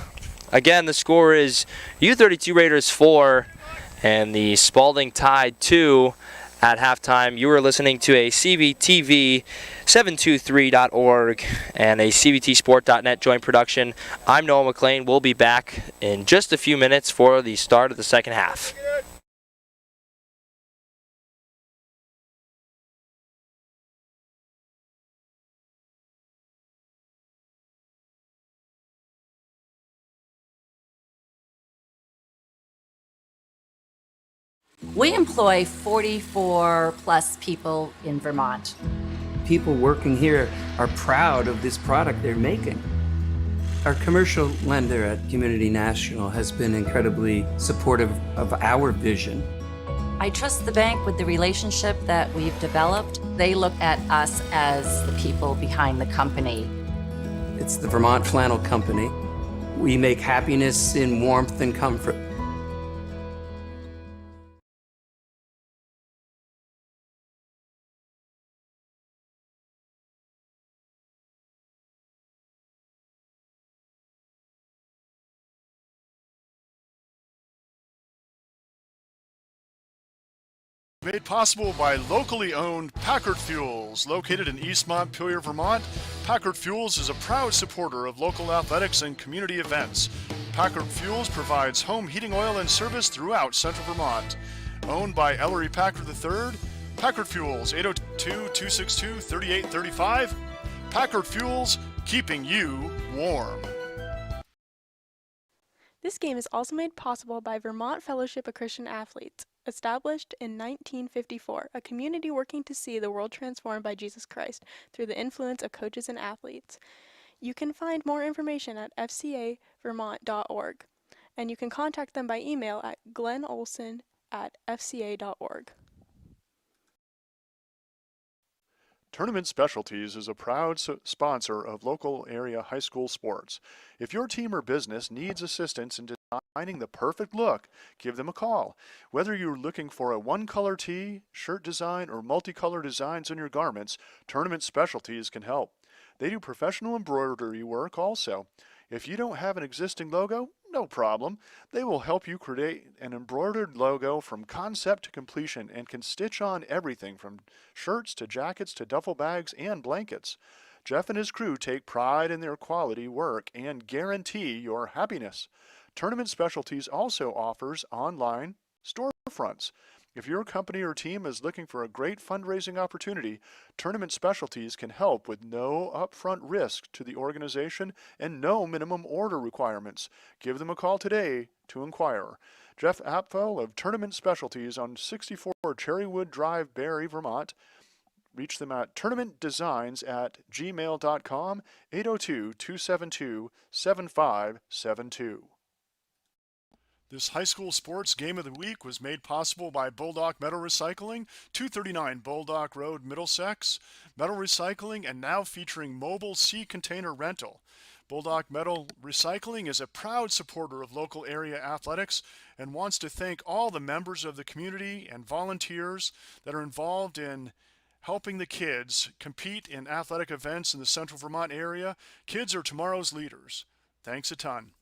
again, the score is U-32 Raiders 4 and the Spalding Tide 2 at halftime. You were listening to a CBTV 723.org and a CBTsport.net joint production. I'm Noah McLean. We'll be back in just a few minutes for the start of the second half. We employ 44 plus people in Vermont. People working here are proud of this product they're making. Our commercial lender at Community National has been incredibly supportive of our vision. I trust the bank with the relationship that we've developed. They look at us as the people behind the company. It's the Vermont Flannel Company. We make happiness in warmth and comfort. Made possible by locally owned Packard Fuels, located in East Montpelier, Vermont. Packard Fuels is a proud supporter of local athletics and community events. Packard Fuels provides home heating oil and service throughout central Vermont. Owned by Ellery Packard III, Packard Fuels, 802-262-3835. Packard Fuels, keeping you warm. This game is also made possible by Vermont Fellowship of Christian Athletes, established in 1954, a community working to see the world transformed by Jesus Christ through the influence of coaches and athletes. You can find more information at fcavermont.org, and you can contact them by email at glennolson@fca.org. Tournament Specialties is a proud sponsor of local area high school sports. If your team or business needs assistance in designing the perfect look, give them a call. Whether you're looking for a one-color tee, shirt design, or multicolor designs on your garments, Tournament Specialties can help. They do professional embroidery work also. If you don't have an existing logo, no problem. They will help you create an embroidered logo from concept to completion and can stitch on everything from shirts to jackets to duffel bags and blankets. Jeff and his crew take pride in their quality work and guarantee your happiness. Tournament Specialties also offers online storefronts. If your company or team is looking for a great fundraising opportunity, Tournament Specialties can help with no upfront risk to the organization and no minimum order requirements. Give them a call today to inquire. Jeff Apfel of Tournament Specialties on 64 Cherrywood Drive, Barry, Vermont. Reach them at tournamentdesigns@gmail.com, 802-272-7572. This high school sports game of the week was made possible by Bulldog Metal Recycling, 239 Bulldog Road, Middlesex. Metal Recycling and now featuring mobile sea container rental. Bulldog Metal Recycling is a proud supporter of local area athletics and wants to thank all the members of the community and volunteers that are involved in helping the kids compete in athletic events in the central Vermont area. Kids are tomorrow's leaders. Thanks a ton.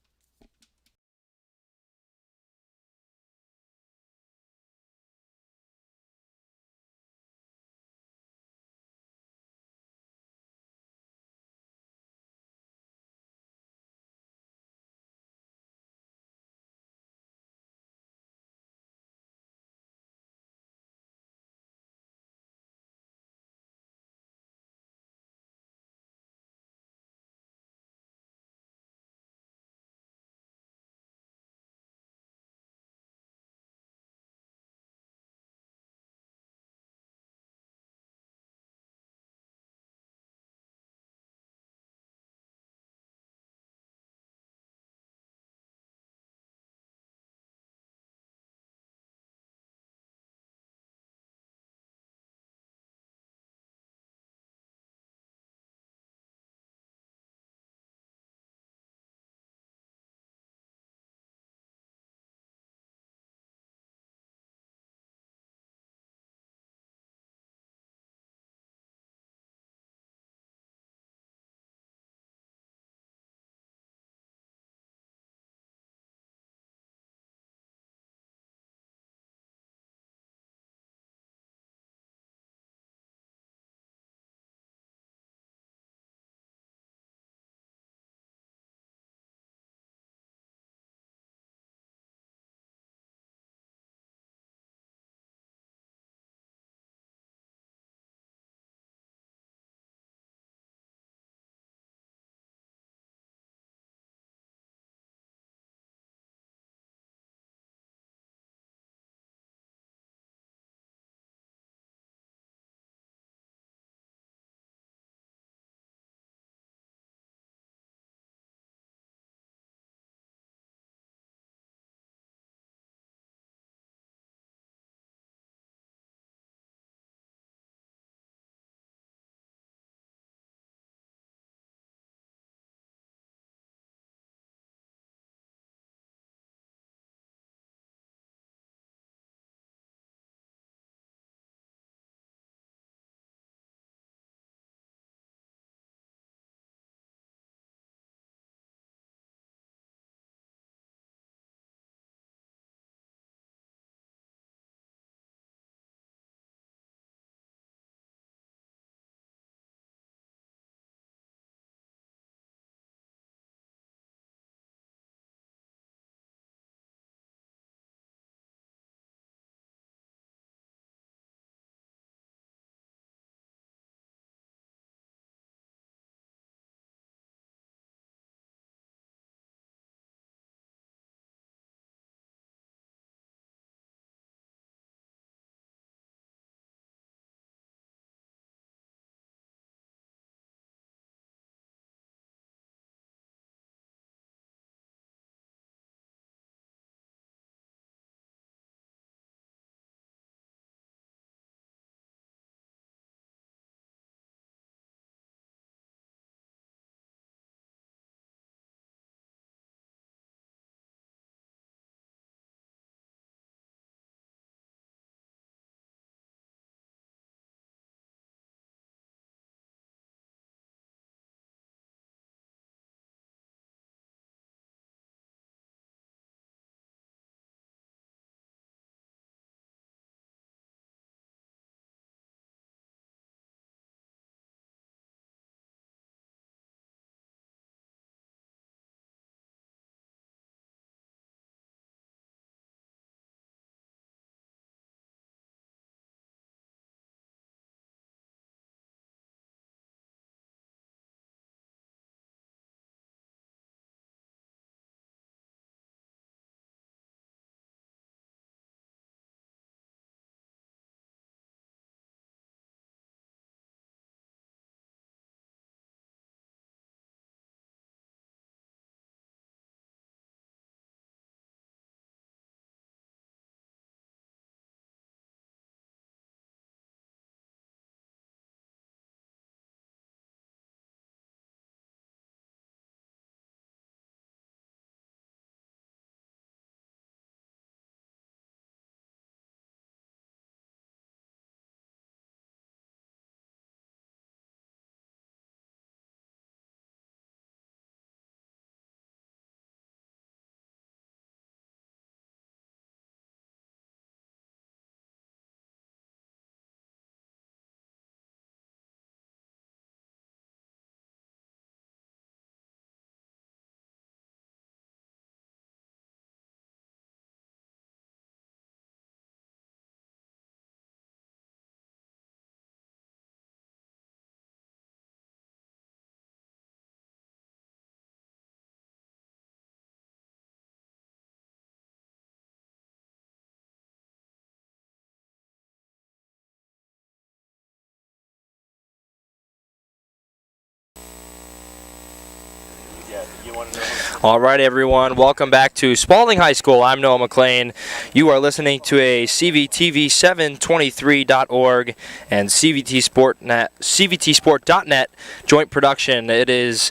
All right, everyone. Welcome back to Spaulding High School. I'm Noah McLean. You are listening to a CVTV723.org and CVTsport.net joint production. It is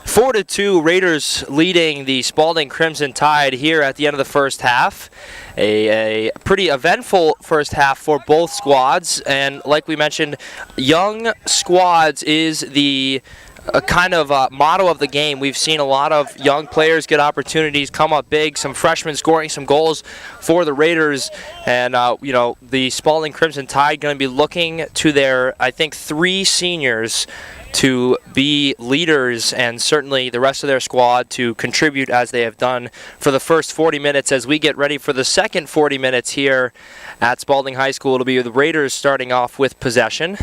4-2 Raiders leading the Spaulding Crimson Tide here at the end of the first half. A pretty eventful first half for both squads, and like we mentioned, young squads is the kind of motto of the game. We've seen a lot of young players get opportunities, come up big, some freshmen scoring some goals for the Raiders, and the Spaulding Crimson Tide going to be looking to their, I think, 3 seniors to be leaders, and certainly the rest of their squad to contribute as they have done for the first 40 minutes. As we get ready for the second 40 minutes here at Spaulding High School, it'll be the Raiders starting off with possession.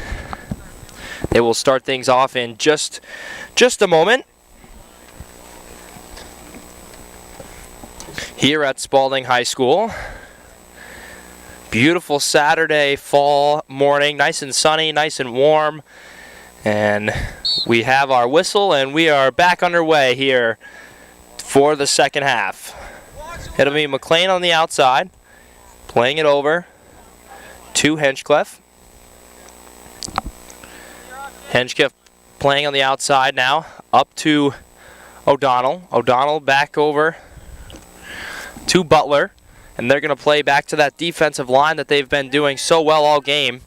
They will start things off in just a moment. Here at Spaulding High School. Beautiful Saturday fall morning, nice and sunny, nice and warm. And we have our whistle, and we are back underway here for the second half. It'll be McLean on the outside, playing it over to Hinchcliffe. Hinchcliffe playing on the outside now, up to O'Donnell. O'Donnell back over to Butler, and they're going to play back to that defensive line that they've been doing so well all game.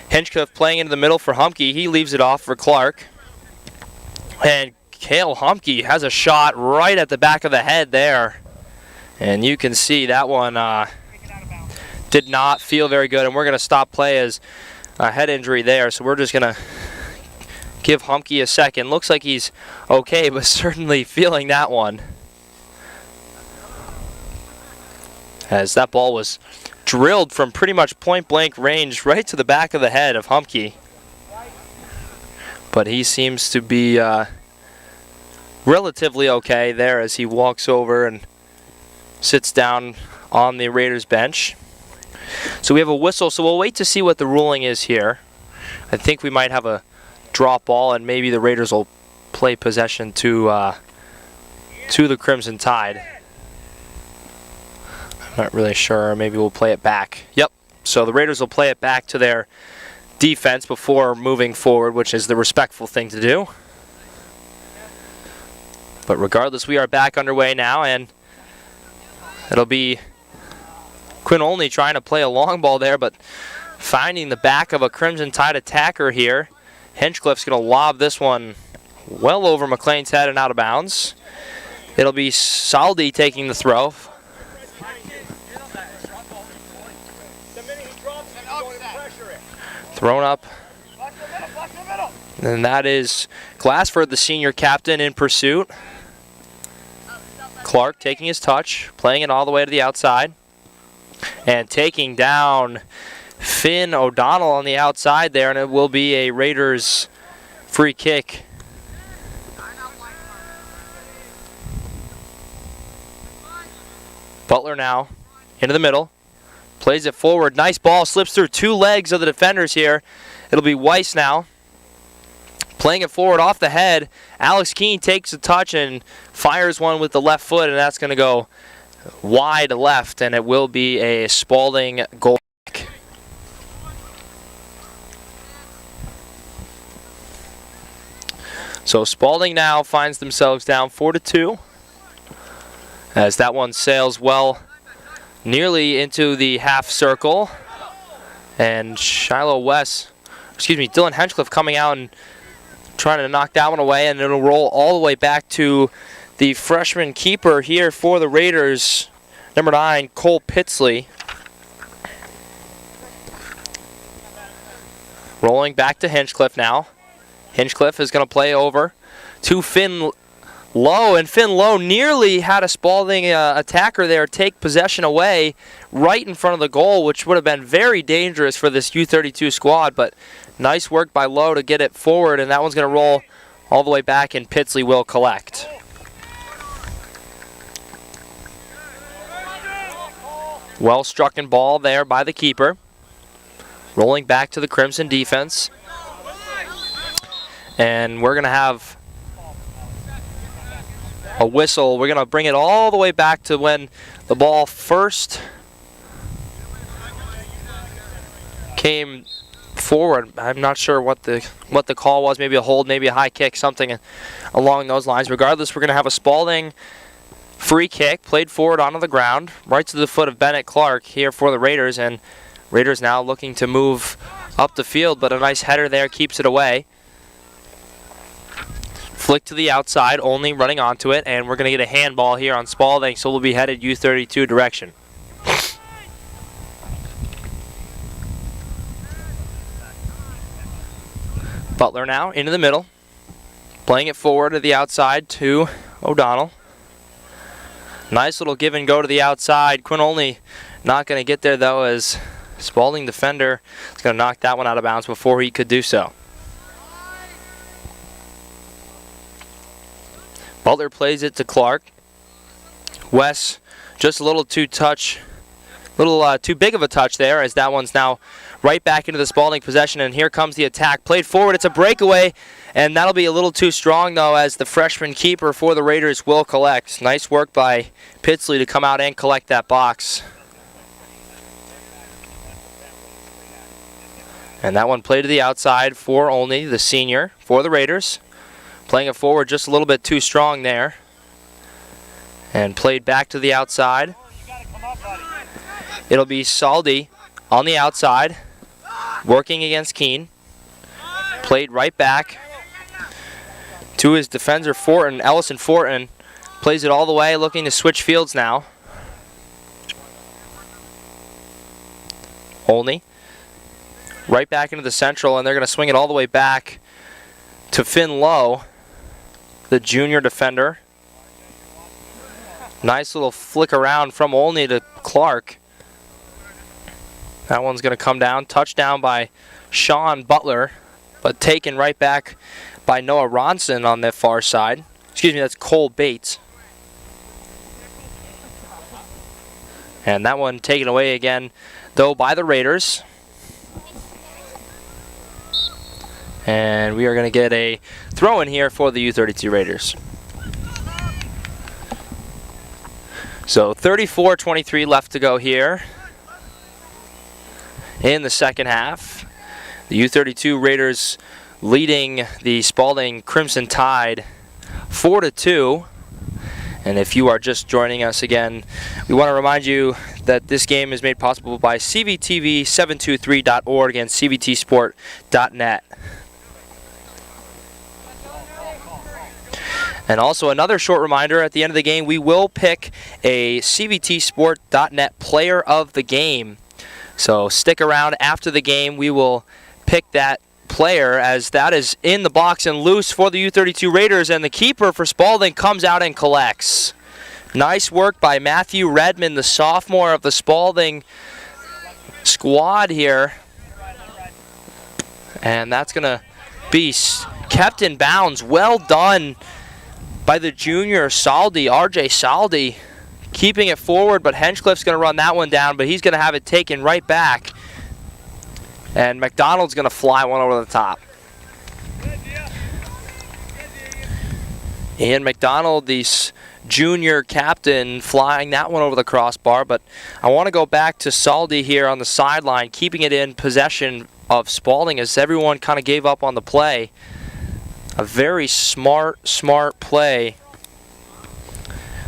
Hinchcliffe playing into the middle for Humke. He leaves it off for Clark. And Cale Humke has a shot right at the back of the head there. And you can see that one did not feel very good. And we're going to stop play as a head injury there. So we're just going to give Humke a second. Looks like he's okay, but certainly feeling that one. As that ball was drilled from pretty much point-blank range right to the back of the head of Humke. But he seems to be relatively okay there as he walks over and sits down on the Raiders bench. So we have a whistle, so we'll wait to see what the ruling is here. I think we might have a drop ball, and maybe the Raiders will play possession to the Crimson Tide. Not really sure. Maybe we'll play it back. Yep. So the Raiders will play it back to their defense before moving forward, which is the respectful thing to do. But regardless, we are back underway now, and it'll be Quinn Olney trying to play a long ball there, but finding the back of a Crimson Tide attacker here. Hinchcliffe's going to lob this one well over McLean's head and out of bounds. It'll be Spalding taking the throw. Thrown up. And that is Glassford, the senior captain, in pursuit. Clark taking his touch, playing it all the way to the outside. And taking down Finn O'Donnell on the outside there, and it will be a Raiders free kick. Butler now into the middle. Plays it forward. Nice ball. Slips through 2 legs of the defenders here. It'll be Weiss now. Playing it forward off the head. Alex Keene takes a touch and fires one with the left foot, and that's going to go wide left, and it will be a Spaulding goal kick. So Spaulding now finds themselves down 4-2 as that one sails well nearly into the half circle, and Dylan Hinchcliffe coming out and trying to knock that one away, and it'll roll all the way back to the freshman keeper here for the Raiders, number 9, Cole Pitsley. Rolling back to Hinchcliffe now. Hinchcliffe is going to play over to Finn Lowe, and Finn Lowe nearly had a Spaulding attacker there take possession away right in front of the goal, which would have been very dangerous for this U-32 squad, but nice work by Lowe to get it forward, and that one's going to roll all the way back, and Pitsley will collect. Well struck and ball there by the keeper. Rolling back to the Crimson defense. And we're going to have a whistle. We're going to bring it all the way back to when the ball first came forward. I'm not sure what the call was. Maybe a hold, maybe a high kick, something along those lines. Regardless, we're going to have a Spalding free kick played forward onto the ground, right to the foot of Bennett Clark here for the Raiders, and Raiders now looking to move up the field, but a nice header there keeps it away. Flick to the outside, only running onto it, and we're going to get a handball here on Spaulding, so we'll be headed U-32 direction. Butler now into the middle, playing it forward to the outside to O'Donnell. Nice little give and go to the outside. Quinn only not going to get there though, as Spaulding defender is going to knock that one out of bounds before he could do so. Butler plays it to Clark. Wes just a little too big of a touch there, as that one's now right back into the Spaulding possession, and here comes the attack. Played forward, it's a breakaway, and that'll be a little too strong though, as the freshman keeper for the Raiders will collect. Nice work by Pitsley to come out and collect that box. And that one played to the outside for only the senior for the Raiders. Playing it forward just a little bit too strong there. And played back to the outside. It'll be Saldi on the outside, working against Keene. Played right back to his defender, Fortin. Ellison Fortin plays it all the way, looking to switch fields now. Olney right back into the central, and they're going to swing it all the way back to Finn Lowe, the junior defender. Nice little flick around from Olney to Clark. That one's going to come down. Touchdown by Sean Butler, but taken right back by Noah Ronson on the far side. Excuse me, that's Cole Bates. And that one taken away again, though, by the Raiders. And we are going to get a throw in here for the U-32 Raiders. So 34-23 left to go here in the second half. The U-32 Raiders leading the Spaulding Crimson Tide 4-2. And if you are just joining us again, we want to remind you that this game is made possible by CVTV723.org and CVTsport.net. And also another short reminder, at the end of the game, we will pick a CVTsport.net player of the game. So stick around after the game. We will pick that player, as that is in the box and loose for the U-32 Raiders, and the keeper for Spaulding comes out and collects. Nice work by Matthew Redmond, the sophomore of the Spaulding squad here. And that's going to be kept in bounds. Well done by the junior Saldi, RJ Saldi, keeping it forward, but Henchcliffe's going to run that one down, but he's going to have it taken right back. And McDonald's going to fly one over the top. Ian McDonald, the junior captain, flying that one over the crossbar, but I want to go back to Saldi here on the sideline, keeping it in possession of Spaulding as everyone kind of gave up on the play. A very smart play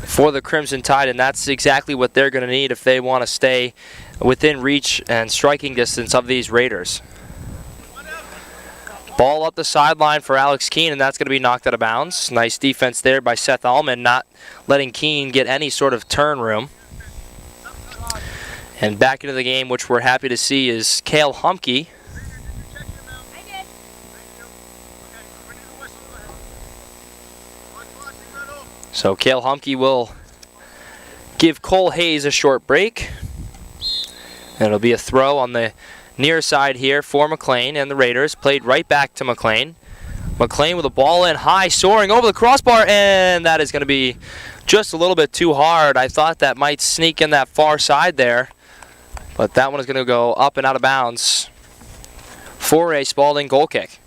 for the Crimson Tide, and that's exactly what they're going to need if they want to stay within reach and striking distance of these Raiders. Ball up the sideline for Alex Keene, and that's going to be knocked out of bounds. Nice defense there by Seth Allman, not letting Keene get any sort of turn room. And back into the game, which we're happy to see, is Cale Humke. So Cale Humke will give Cole Hayes a short break. And it'll be a throw on the near side here for McLean, and the Raiders played right back to McLean. McLean with a ball in high, soaring over the crossbar, and that is going to be just a little bit too hard. I thought that might sneak in that far side there, but that one is going to go up and out of bounds for a Spaulding goal kick.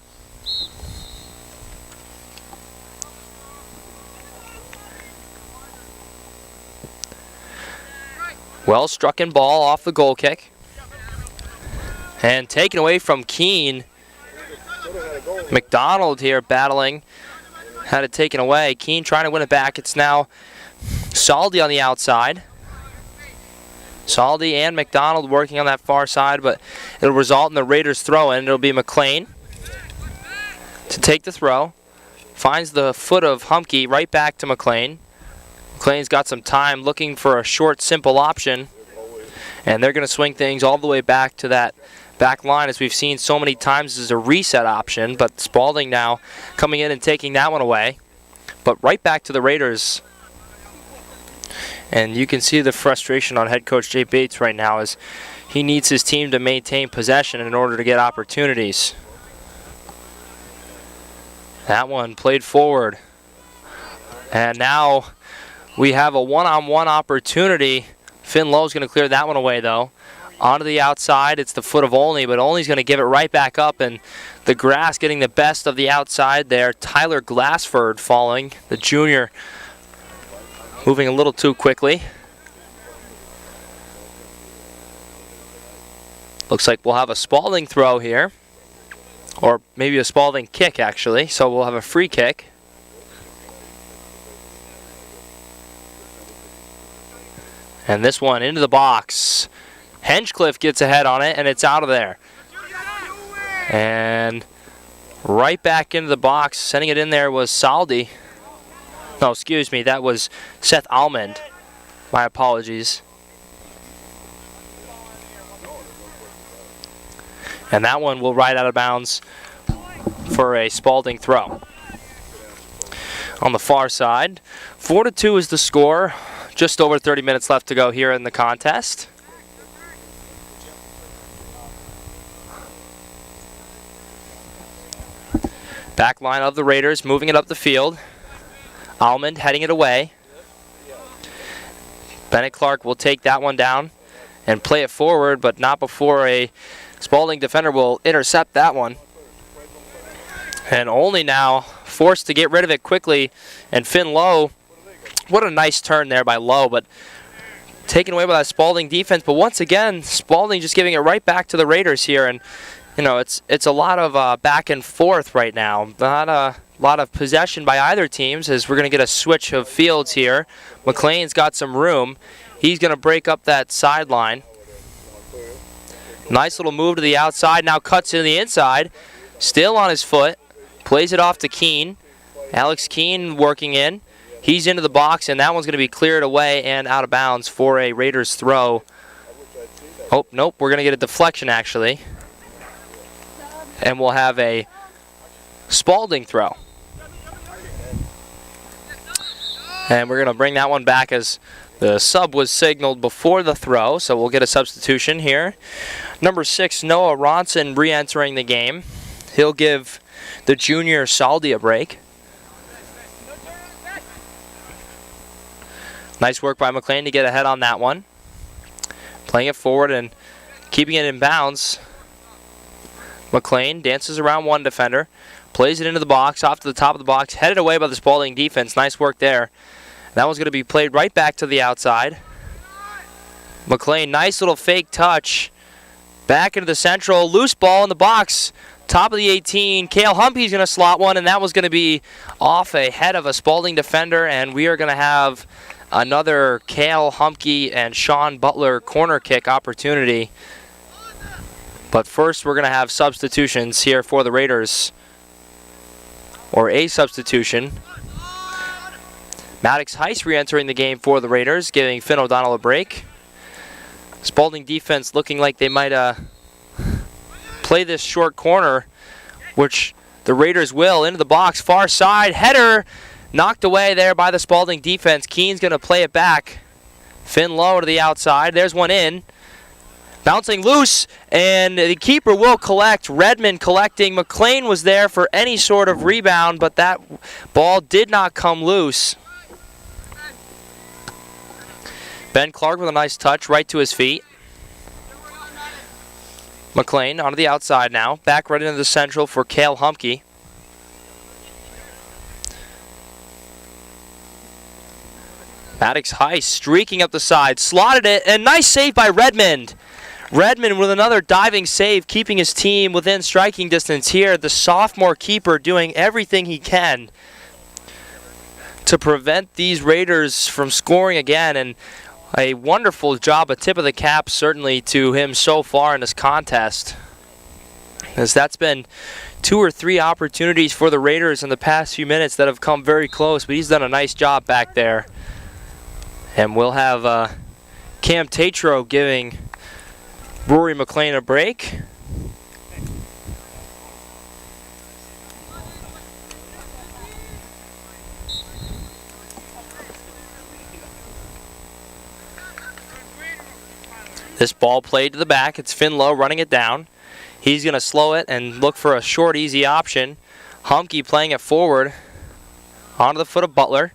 Well struck in ball off the goal kick. And taken away from Keene. McDonald here battling. Had it taken away. Keene trying to win it back. It's now Spalding on the outside. Spalding and McDonald working on that far side, but it'll result in the Raiders throw-in. It'll be McLean to take the throw. Finds the foot of Humke right back to McLean. McLean's got some time looking for a short, simple option. And they're going to swing things all the way back to that back line, as we've seen so many times, as a reset option. But Spaulding now coming in and taking that one away. But right back to the Raiders. And you can see the frustration on head coach Jay Bates right now, as he needs his team to maintain possession in order to get opportunities. That one played forward. And now we have a one-on-one opportunity. Finn Lowe's going to clear that one away, though. Onto the outside, it's the foot of Olney, but Olney's going to give it right back up, and the grass getting the best of the outside there. Tyler Glassford falling, the junior, moving a little too quickly. Looks like we'll have a Spaulding throw here, or maybe a Spaulding kick, actually. So we'll have a free kick. And this one into the box. Henchcliffe gets ahead on it, and it's out of there. And right back into the box, sending it in there was Saldi. No, excuse me, that was Seth Almond. My apologies. And that one will ride out of bounds for a Spaulding throw. On the far side, 4-2 is the score. Just over 30 minutes left to go here in the contest. Back line of the Raiders, moving it up the field. Almond heading it away. Bennett Clark will take that one down and play it forward, but not before a Spaulding defender will intercept that one. And only now forced to get rid of it quickly. And Finn Lowe, what a nice turn there by Lowe, but taken away by that Spaulding defense. But once again, Spaulding just giving it right back to the Raiders here. And you know, it's a lot of back and forth right now. Not a lot of possession by either teams, as we're going to get a switch of fields here. McLean's got some room. He's going to break up that sideline. Nice little move to the outside. Now cuts to the inside. Still on his foot. Plays it off to Keene. Alex Keene working in. He's into the box, and that one's going to be cleared away and out of bounds for a Raiders throw. Oh, nope, we're going to get a deflection, actually. And we'll have a Spaulding throw. And we're going to bring that one back, as the sub was signaled before the throw, so we'll get a substitution here. Number 6, Noah Ronson, re-entering the game. He'll give the junior Saldi a break. Nice work by McLean to get ahead on that one. Playing it forward and keeping it in bounds. McLean dances around one defender, plays it into the box, off to the top of the box, headed away by the Spaulding defense. Nice work there. That one's going to be played right back to the outside. McLean, nice little fake touch. Back into the central, loose ball in the box. Top of the 18, Cale Humpe's going to slot one, and that was going to be off a head of a Spaulding defender, and we are going to have another Cale Humke and Sean Butler corner kick opportunity. But first, we're going to have substitutions here for the Raiders, or a substitution. Maddox Heiss re-entering the game for the Raiders, giving Finn O'Donnell a break. Spaulding defense looking like they might play this short corner, which the Raiders will. Into the box, far side, header knocked away there by the Spaulding defense. Keene's going to play it back. Finn Lowe to the outside. There's one in. Bouncing loose, and the keeper will collect. Redmond collecting. McLean was there for any sort of rebound, but that ball did not come loose. Ben Clark with a nice touch right to his feet. McLean onto the outside now. Back right into the central for Cale Humke. Maddox Heiss streaking up the side, slotted it, and nice save by Redmond. Redmond with another diving save, keeping his team within striking distance here. The sophomore keeper doing everything he can to prevent these Raiders from scoring again, and a wonderful job, a tip of the cap certainly to him so far in this contest, as that's been 2 or 3 opportunities for the Raiders in the past few minutes that have come very close, but he's done a nice job back there. And we'll have Cam Tatro giving Rory McLean a break. This ball played to the back. It's Finlow running it down. He's going to slow it and look for a short, easy option. Humke playing it forward onto the foot of Butler.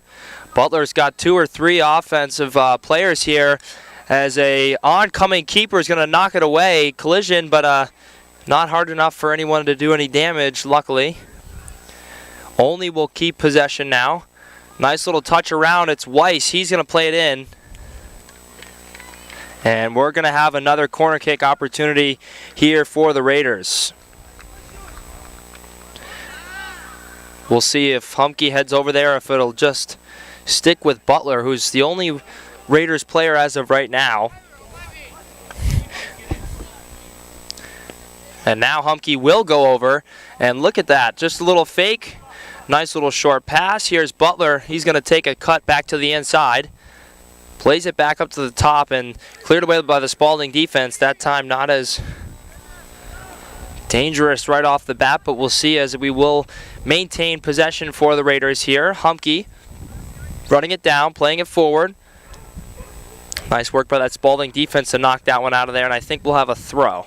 Butler's got 2 or 3 offensive players here, as a oncoming keeper is going to knock it away. Collision, but not hard enough for anyone to do any damage, luckily. Olney will keep possession now. Nice little touch around. It's Weiss. He's going to play it in. And we're going to have another corner kick opportunity here for the Raiders. We'll see if Humke heads over there, if it'll just stick with Butler, who's the only Raiders player as of right now. And now Humke will go over, and look at that, just a little fake, nice little short pass. Here's Butler. He's going to take a cut back to the inside, plays it back up to the top, and cleared away by the Spalding defense. That time not as dangerous right off the bat, but we'll see, as we will maintain possession for the Raiders here. Humke running it down, playing it forward. Nice work by that Spalding defense to knock that one out of there, and I think we'll have a throw.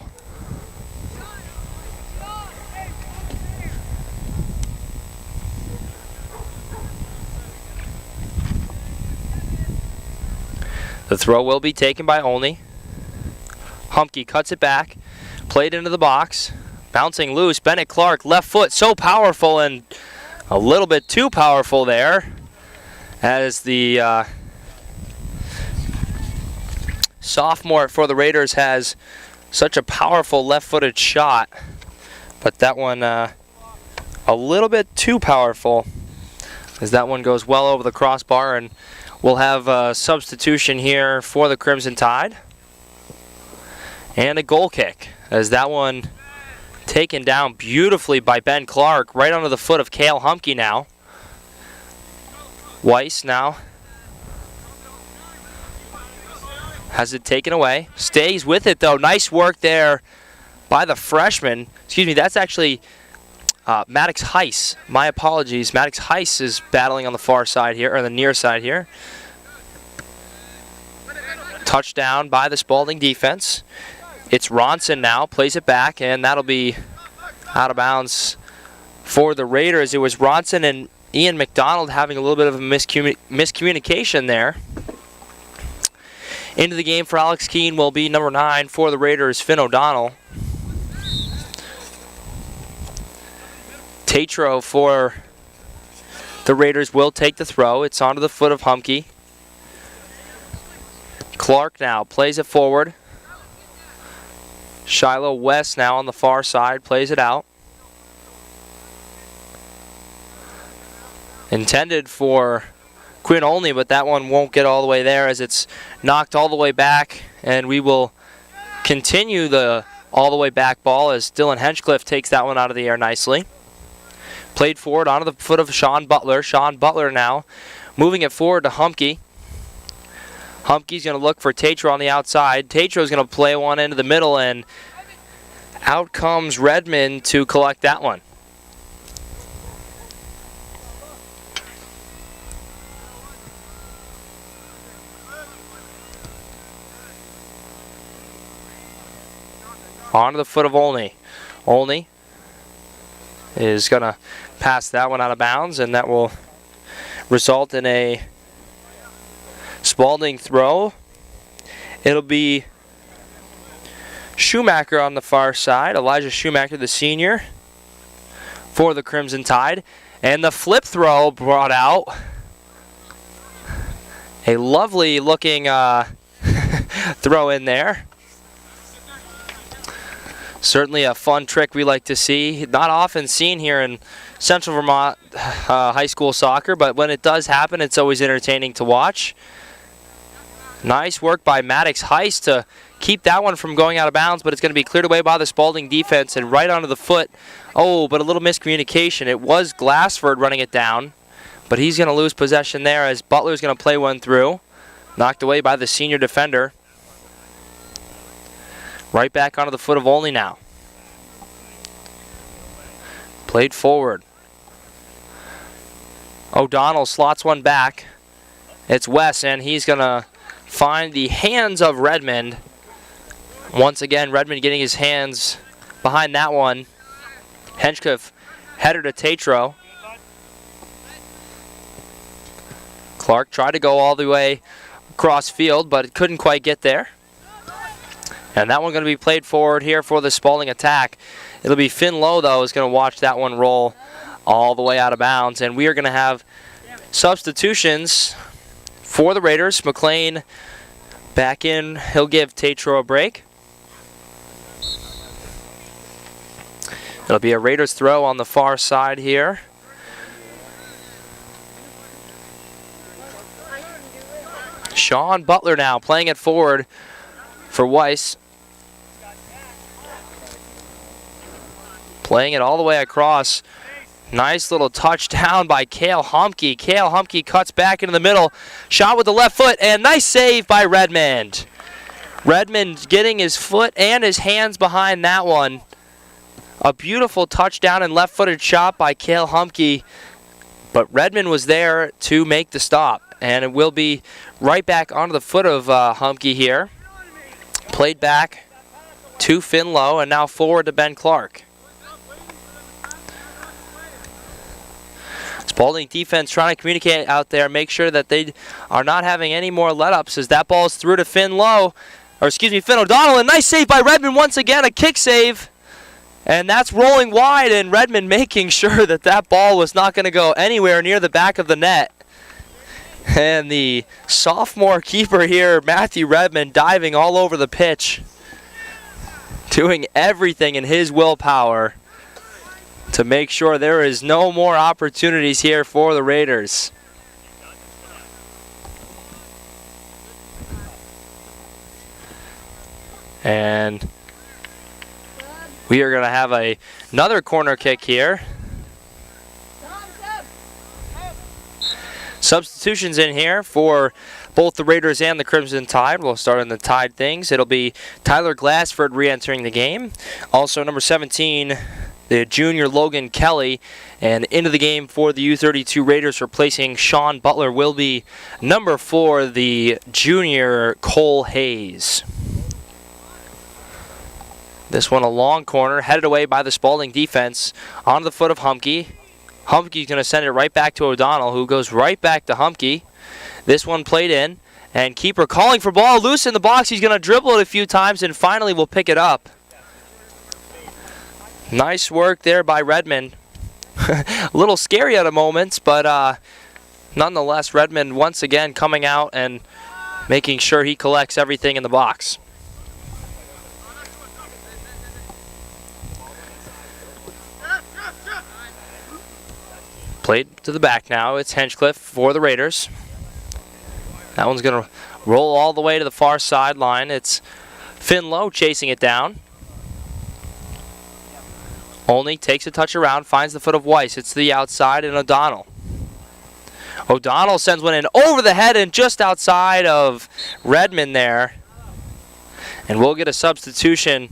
The throw will be taken by Olney. Humke cuts it back, played into the box, bouncing loose. Bennett Clark, left foot, so powerful, and a little bit too powerful there, as the sophomore for the Raiders has such a powerful left-footed shot, but that one a little bit too powerful, as that one goes well over the crossbar, and we'll have a substitution here for the Crimson Tide. And a goal kick, as that one taken down beautifully by Ben Clark, right under the foot of Cale Humke now. Weiss now has it taken away. Stays with it, though. Nice work there by the freshman. Excuse me, that's actually Maddox Heiss. My apologies. Maddox Heiss is battling on the far side here, or the near side here. Touchdown by the Spalding defense. It's Ronson now, plays it back, and that'll be out of bounds for the Raiders. It was Ronson and Ian McDonald having a little bit of a miscommunication there. Into the game for Alex Keene will be number 9 for the Raiders, Finn O'Donnell. Tatro for the Raiders will take the throw. It's onto the foot of Humke. Clark now plays it forward. Shiloh West now on the far side, plays it out. Intended for Quinn Olney, but that one won't get all the way there, as it's knocked all the way back, and we will continue the all the way back ball as Dylan Henchcliffe takes that one out of the air nicely. Played forward onto the foot of Sean Butler. Sean Butler now moving it forward to Humke. Humke's going to look for Tatro on the outside. Tatro's going to play one into the middle, and out comes Redmond to collect that one. Onto the foot of Olney. Olney is going to pass that one out of bounds, and that will result in a Spalding throw. It'll be Schumacher on the far side. Elijah Schumacher, the senior, for the Crimson Tide. And the flip throw brought out A lovely looking throw in there. Certainly a fun trick we like to see. Not often seen here in Central Vermont high school soccer, but when it does happen, it's always entertaining to watch. Nice work by Maddox Heist to keep that one from going out of bounds, but it's going to be cleared away by the Spaulding defense and right onto the foot. Oh, but a little miscommunication. It was Glassford running it down, but he's going to lose possession there as Butler's going to play one through. Knocked away by the senior defender. Right back onto the foot of Olney now. Played forward. O'Donnell slots one back. It's Wes, and he's going to find the hands of Redmond. Once again, Redmond getting his hands behind that one. Henchcliffe header to Tatro. Clark tried to go all the way across field, but it couldn't quite get there. And that one going to be played forward here for the Spaulding attack. It'll be Finn Lowe, though, is going to watch that one roll all the way out of bounds. And we are going to have substitutions for the Raiders. McLean back in. He'll give Tatro a break. It'll be a Raiders throw on the far side here. Sean Butler now playing it forward for Weiss. Playing it all the way across. Nice little touchdown by Cale Humke. Cale Humke cuts back into the middle. Shot with the left foot, and nice save by Redmond. Redmond getting his foot and his hands behind that one. A beautiful touchdown and left-footed shot by Cale Humke. But Redmond was there to make the stop. And it will be right back onto the foot of Humke here. Played back to Finn Lowe, and now forward to Ben Clark. Spaulding defense trying to communicate out there, make sure that they are not having any more let-ups as that ball is through to Finn Lowe, or excuse me, Finn O'Donnell, and nice save by Redmond once again, a kick save. And that's rolling wide, and Redmond making sure that that ball was not going to go anywhere near the back of the net. And the sophomore keeper here, Matthew Redmond, diving all over the pitch, doing everything in his willpower to make sure there is no more opportunities here for the Raiders. And we are going to have another corner kick here. Substitutions in here for both the Raiders and the Crimson Tide. We'll start on the Tide things. It'll be Tyler Glassford re-entering the game. Also number 17, the junior Logan Kelly. And into the game for the U-32 Raiders, replacing Sean Butler, will be number 4, the junior Cole Hayes. This one a long corner, headed away by the Spaulding defense, on the foot of Humke. Humke's going to send it right back to O'Donnell, who goes right back to Humke. This one played in, and keeper calling for ball loose in the box. He's going to dribble it a few times, and finally will pick it up. Nice work there by Redmond. A little scary at a moments, but nonetheless, Redmond once again coming out and making sure he collects everything in the box. Played to the back now. It's Henchcliffe for the Raiders. That one's going to roll all the way to the far sideline. It's Finn Lowe chasing it down. Olney takes a touch around, finds the foot of Weiss. It's to the outside, and O'Donnell. O'Donnell sends one in over the head and just outside of Redmond there. And we'll get a substitution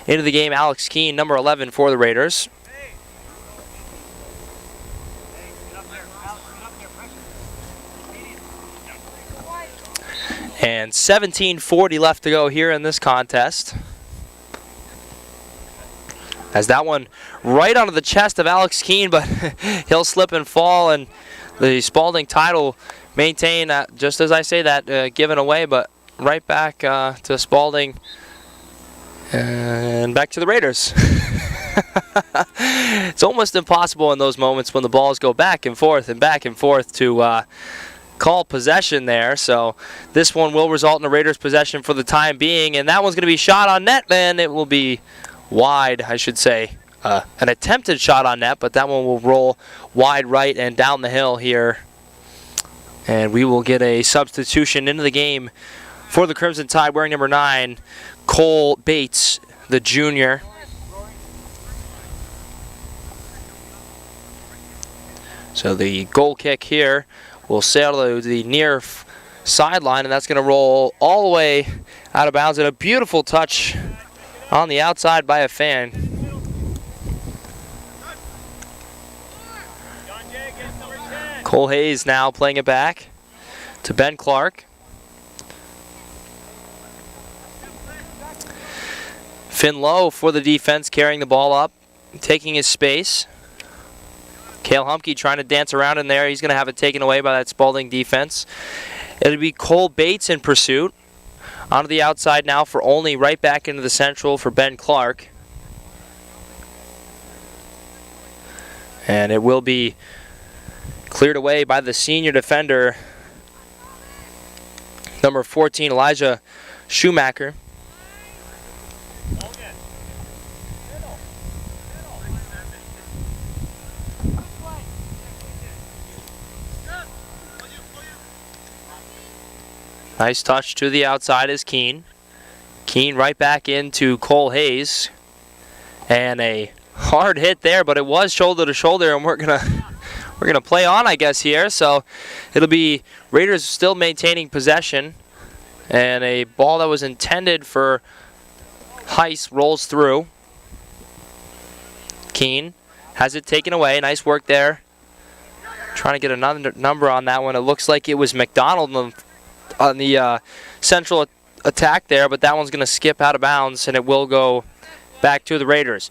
into the game. Alex Keene, number 11 for the Raiders. And 17:40 left to go here in this contest. As that one right onto the chest of Alex Keene, but he'll slip and fall, and the Spaulding Tide will maintain, just as I say that, given away, but right back to Spaulding and back to the Raiders. It's almost impossible in those moments when the balls go back and forth to call possession there. So this one will result in a Raiders possession for the time being. And that one's going to be shot on net, and it will be wide, I should say. An attempted shot on net, but that one will roll wide right and down the hill here. And we will get a substitution into the game for the Crimson Tide, wearing number 9, Cole Bates, the junior. So the goal kick here will sail to the near sideline, and that's going to roll all the way out of bounds. And a beautiful touch on the outside by a fan. Cole Hayes now playing it back to Ben Clark. Finn Lowe for the defense, carrying the ball up, taking his space. Cale Humke trying to dance around in there. He's going to have it taken away by that Spalding defense. It'll be Cole Bates in pursuit. Onto the outside now for Olney, right back into the central for Ben Clark. And it will be cleared away by the senior defender, number 14, Elijah Schumacher. Nice touch to the outside is Keene. Keene right back into Cole Hayes. And a hard hit there, but it was shoulder to shoulder, and we're gonna play on, I guess, here. So it'll be Raiders still maintaining possession, and a ball that was intended for Heiss rolls through. Keene has it taken away. Nice work there. Trying to get another number on that one. It looks like it was McDonald on the central attack there, but that one's going to skip out of bounds, and it will go back to the Raiders.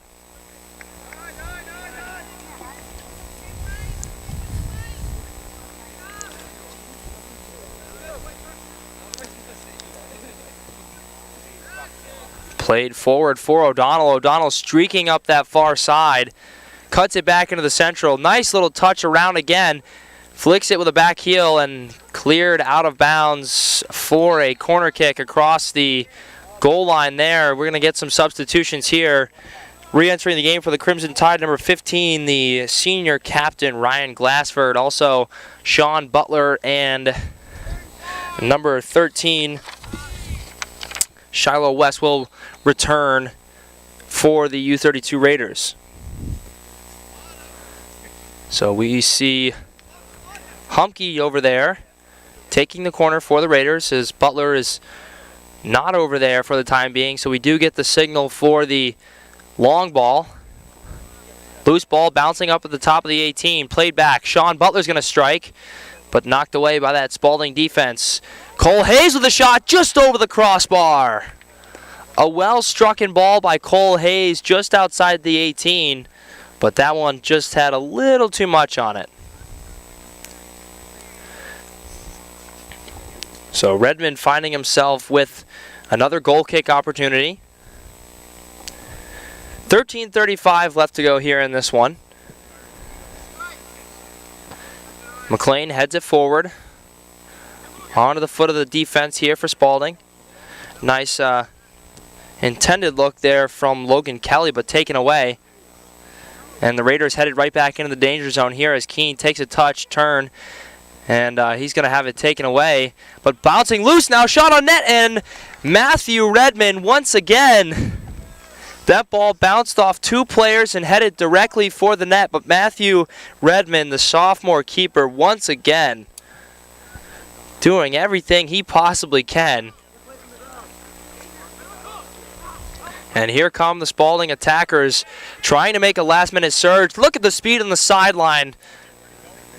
Played forward for O'Donnell. O'Donnell streaking up that far side. Cuts it back into the central. Nice little touch around again. Flicks it with a back heel and cleared out of bounds for a corner kick across the goal line there. We're going to get some substitutions here. Re-entering the game for the Crimson Tide, number 15, the senior captain, Ryan Glassford. Also, Sean Butler, and number 13, Shiloh West will return for the U-32 Raiders. So we see Humke over there taking the corner for the Raiders, as Butler is not over there for the time being. So we do get the signal for the long ball. Loose ball bouncing up at the top of the 18. Played back. Sean Butler's going to strike, but knocked away by that Spalding defense. Cole Hayes with a shot just over the crossbar. A well-strucken ball by Cole Hayes just outside the 18, but that one just had a little too much on it. So Redmond finding himself with another goal kick opportunity. 13:35 left to go here in this one. McLean heads it forward. Onto the foot of the defense here for Spalding. Nice intended look there from Logan Kelly, but taken away. And the Raiders headed right back into the danger zone here as Keene takes a touch, turn, and he's going to have it taken away. But bouncing loose now, shot on net, and Matthew Redmond once again. That ball bounced off two players and headed directly for the net, but Matthew Redmond, the sophomore keeper, once again doing everything he possibly can. And here come the Spalding attackers trying to make a last-minute surge. Look at the speed on the sideline.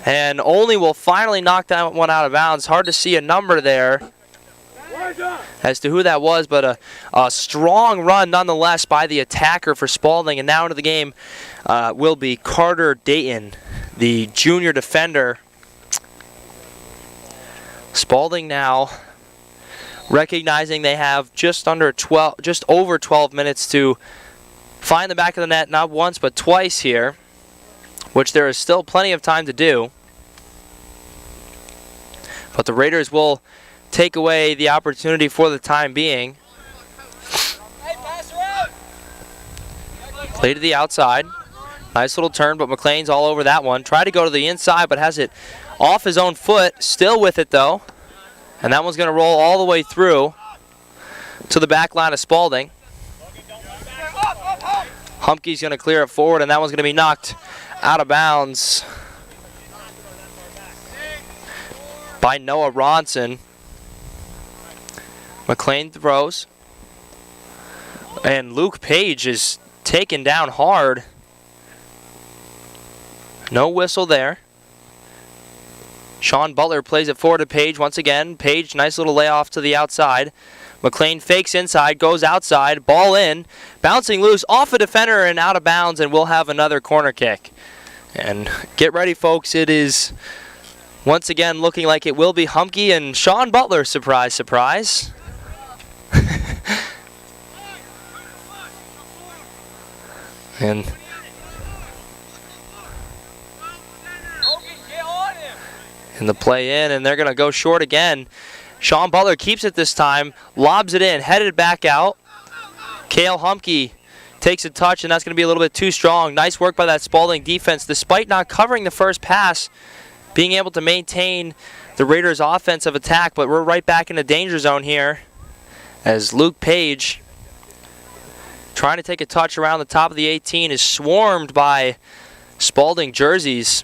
And Olney will finally knock that one out of bounds. Hard to see a number there as to who that was, but a strong run nonetheless by the attacker for Spalding. And now into the game will be Carter Dayton, the junior defender. Spalding now recognizing they have just over 12 minutes to find the back of the net, not once but twice here, which there is still plenty of time to do. But the Raiders will take away the opportunity for the time being. Play to the outside. Nice little turn, but McLean's all over that one. Tried to go to the inside, but has it off his own foot. Still with it, though. And that one's going to roll all the way through to the back line of Spaulding. Humke's going to clear it forward, and that one's going to be knocked out of bounds by Noah Ronson. McLean throws. And Luke Page is taken down hard. No whistle there. Sean Butler plays it forward to Page once again. Page, nice little layoff to the outside. McLean fakes inside, goes outside, ball in, bouncing loose off a defender and out of bounds, and we'll have another corner kick. And get ready, folks. It is once again looking like it will be Humke and Sean Butler. Surprise, surprise. And the play in, and they're going to go short again. Sean Butler keeps it this time, lobs it in, headed back out. Cale Humke takes a touch, and that's going to be a little bit too strong. Nice work by that Spalding defense, despite not covering the first pass, being able to maintain the Raiders' offensive attack, but we're right back in the danger zone here as Luke Page, trying to take a touch around the top of the 18, is swarmed by Spalding jerseys.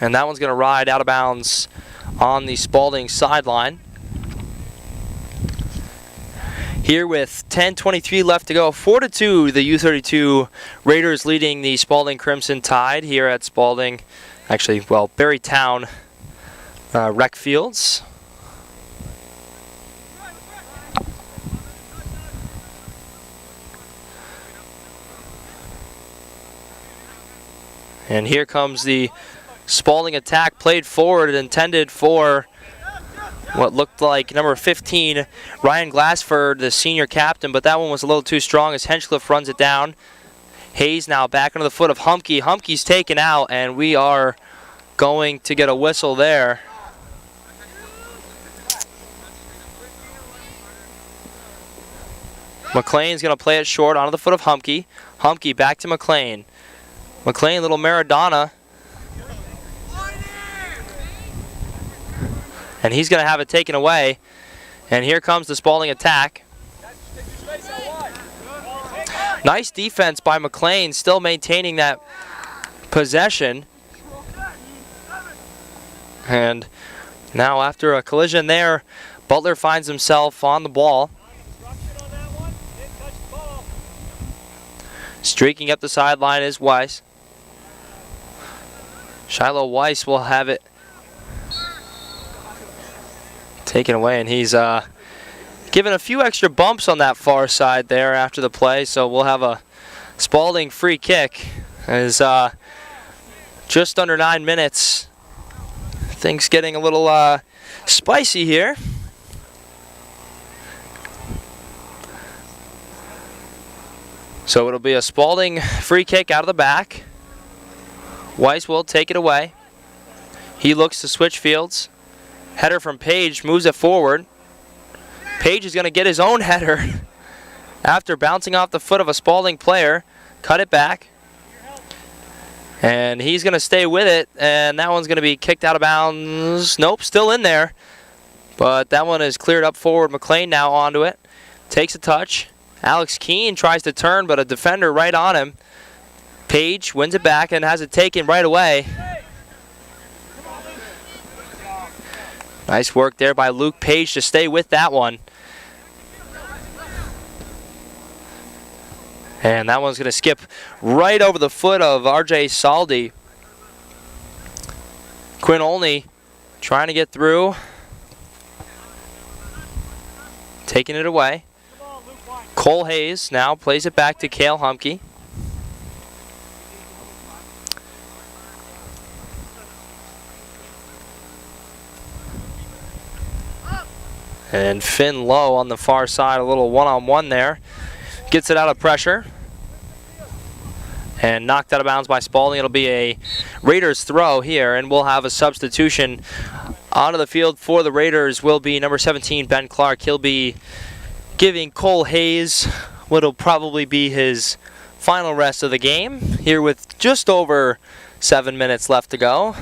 And that one's going to ride out of bounds on the Spalding sideline. Here with 10:23 left to go, 4-2, the U-32 Raiders leading the Spalding Crimson Tide here at Spalding, actually, well, Berrytown Rec Fields. And here comes the Spalding attack, played forward, intended for what looked like number 15, Ryan Glassford, the senior captain, but that one was a little too strong as Henchcliffe runs it down. Hayes now back under the foot of Humke. Humke's taken out, and we are going to get a whistle there. McLean's going to play it short onto the foot of Humke. Humke back to McLean. McLean, little Maradona. And he's going to have it taken away. And here comes the Spalding attack. Nice defense by McLean, still maintaining that possession. And now after a collision there, Butler finds himself on the ball. Streaking up the sideline is Weiss. Shiloh Weiss will have it taken away, and he's given a few extra bumps on that far side there after the play, so we'll have a Spalding free kick. As just under 9 minutes, things getting a little spicy here. So it'll be a Spalding free kick out of the back. Weiss will take it away. He looks to switch fields. Header from Page, moves it forward. Page is going to get his own header after bouncing off the foot of a Spalding player. Cut it back. And he's going to stay with it, and that one's going to be kicked out of bounds. Nope, still in there. But that one is cleared up forward. McLean now onto it. Takes a touch. Alex Keene tries to turn, but a defender right on him. Page wins it back and has it taken right away. Nice work there by Luke Page to stay with that one. And that one's going to skip right over the foot of R.J. Saldi. Quinn Olney trying to get through. Taking it away. Cole Hayes now plays it back to Cale Humke. And Finn Lowe on the far side, a little one-on-one there. Gets it out of pressure. And knocked out of bounds by Spaulding. It'll be a Raiders throw here, and we'll have a substitution onto the field for the Raiders. Will be number 17, Ben Clark. He'll be giving Cole Hayes what'll probably be his final rest of the game here with just over 7 minutes left to go.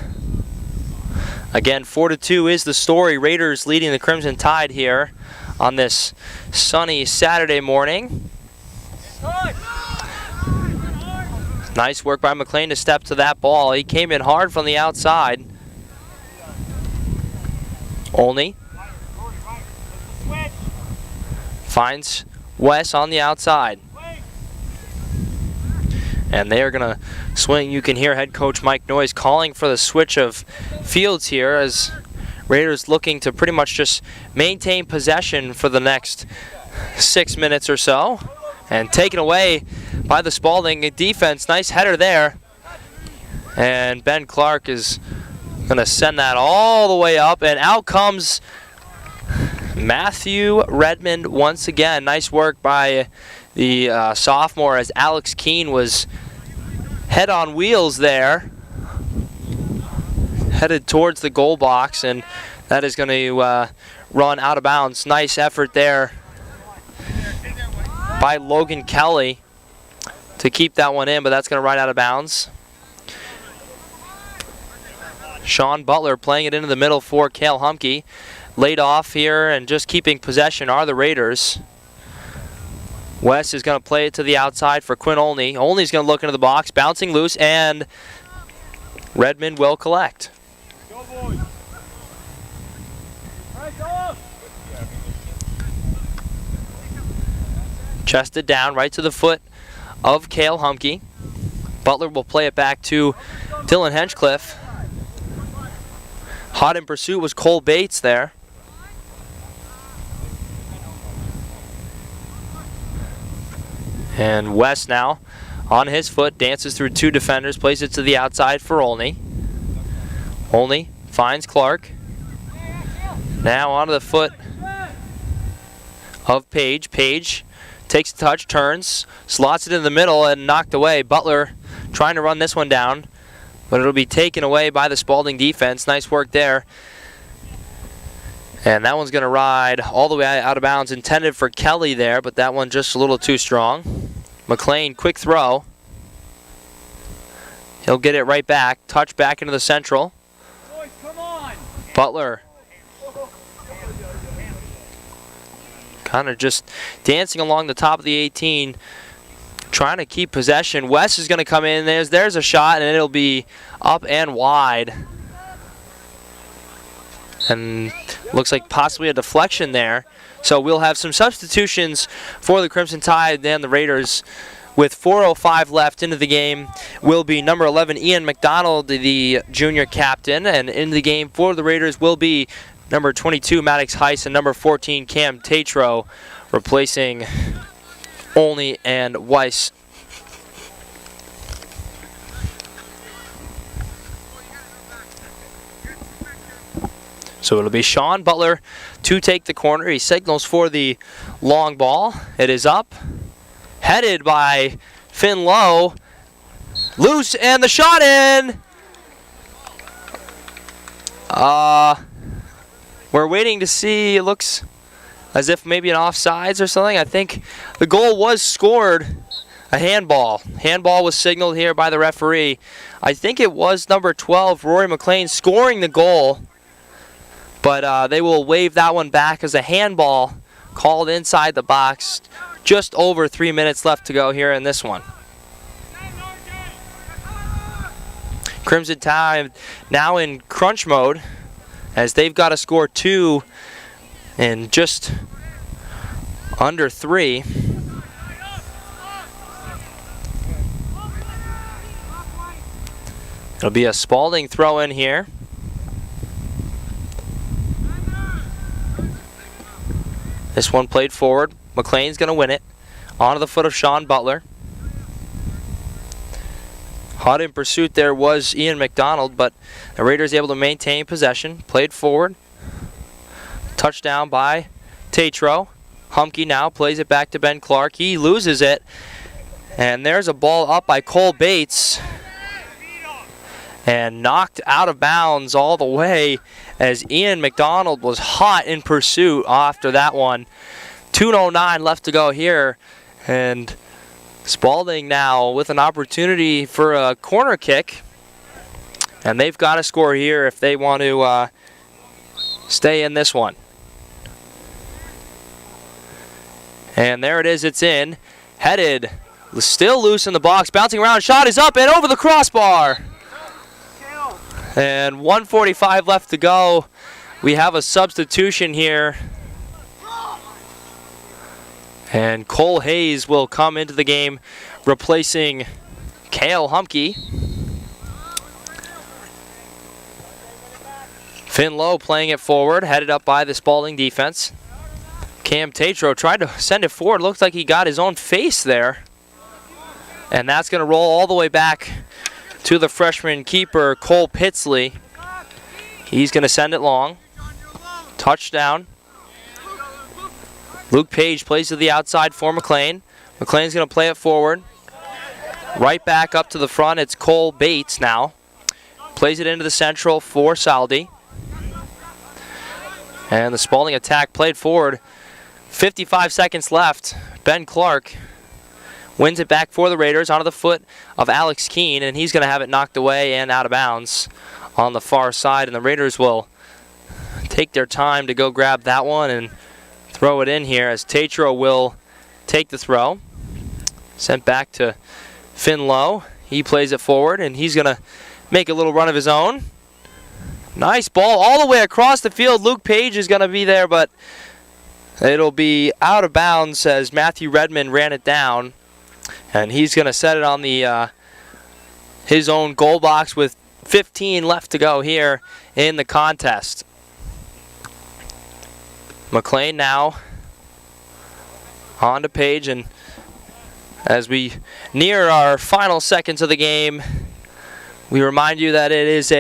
Again, 4-2 is the story. Raiders leading the Crimson Tide here on this sunny Saturday morning. Nice work by McLean to step to that ball. He came in hard from the outside. Olney finds Wes on the outside. And they are going to swing. You can hear head coach Mike Noyes calling for the switch of fields here as Raiders looking to pretty much just maintain possession for the next 6 minutes or so. And taken away by the Spaulding defense. Nice header there. And Ben Clark is going to send that all the way up. And out comes Matthew Redmond once again. Nice work by the sophomore as Alex Keene was head on wheels there. Headed towards the goal box. And that is going to run out of bounds. Nice effort there by Logan Kelly to keep that one in, but that's going to ride out of bounds. Sean Butler playing it into the middle for Cale Humke. Laid off here and just keeping possession are the Raiders. Wes is going to play it to the outside for Quinn Olney. Olney's going to look into the box, bouncing loose, and Redmond will collect. Go, boys. Right, go. Chested down right to the foot of Cale Humke. Butler will play it back to Dylan Henchcliffe. Hot in pursuit was Cole Bates there. And West now on his foot, dances through 2 defenders, plays it to the outside for Olney. Olney finds Clark. Now onto the foot of Page. Page takes a touch, turns, slots it in the middle and knocked away. Butler trying to run this one down, but it'll be taken away by the Spaulding defense. Nice work there. And that one's going to ride all the way out of bounds. Intended for Kelly there, but that one just a little too strong. McLean, quick throw. He'll get it right back. Touch back into the central. Boys, come on. Butler kind of just dancing along the top of the 18, trying to keep possession. West is going to come in. There's a shot, and it'll be up and wide. And looks like possibly a deflection there. So we'll have some substitutions for the Crimson Tide and the Raiders. With 4:05 left into the game will be number 11 Ian McDonald, the junior captain, and in the game for the Raiders will be number 22 Maddox Heiss and number 14 Cam Tatro, replacing Olney and Weiss. So it'll be Sean Butler to take the corner. He signals for the long ball. It is up. Headed by Finn Lowe. Loose, and the shot in! We're waiting to see. It looks as if maybe an offsides or something. I think the goal was scored. A handball. Handball was signaled here by the referee. I think it was number 12, Rory McLean, scoring the goal. But they will wave that one back as a handball called inside the box. Just over 3 minutes left to go here in this one. Crimson Tide now in crunch mode as they've got to score 2 in just under 3. It'll be a Spalding throw in here. This one played forward. McLean's going to win it. Onto the foot of Sean Butler. Hot in pursuit there was Ian McDonald, but the Raiders able to maintain possession. Played forward. Touchdown by Tatro. Humke now plays it back to Ben Clark. He loses it. And there's a ball up by Cole Bates. And knocked out of bounds all the way as Ian McDonald was hot in pursuit after that one. 2:09 left to go here. And Spaulding now with an opportunity for a corner kick. And they've got to score here if they want to stay in this one. And there it is, it's in. Headed, still loose in the box, bouncing around, shot is up and over the crossbar. And 1:45 left to go. We have a substitution here. And Cole Hayes will come into the game, replacing Cale Humke. Finn Lowe playing it forward, headed up by the Spaulding defense. Cam Tatro tried to send it forward. Looks like he got his own face there. And that's going to roll all the way back to the freshman keeper, Cole Pitsley. He's going to send it long. Touchdown. Luke Page plays to the outside for McLean. McLean's going to play it forward. Right back up to the front, it's Cole Bates now. Plays it into the central for Saldi. And the Spaulding attack played forward. 55 seconds left. Ben Clark wins it back for the Raiders onto the foot of Alex Keene, and he's going to have it knocked away and out of bounds on the far side. And the Raiders will take their time to go grab that one and throw it in here as Tatro will take the throw. Sent back to Finn Lowe. He plays it forward, and he's going to make a little run of his own. Nice ball all the way across the field. Luke Page is going to be there, but it'll be out of bounds as Matthew Redmond ran it down. And he's going to set it on the his own goal box with 15 left to go here in the contest. McLean now on to Page, and as we near our final seconds of the game, we remind you that it is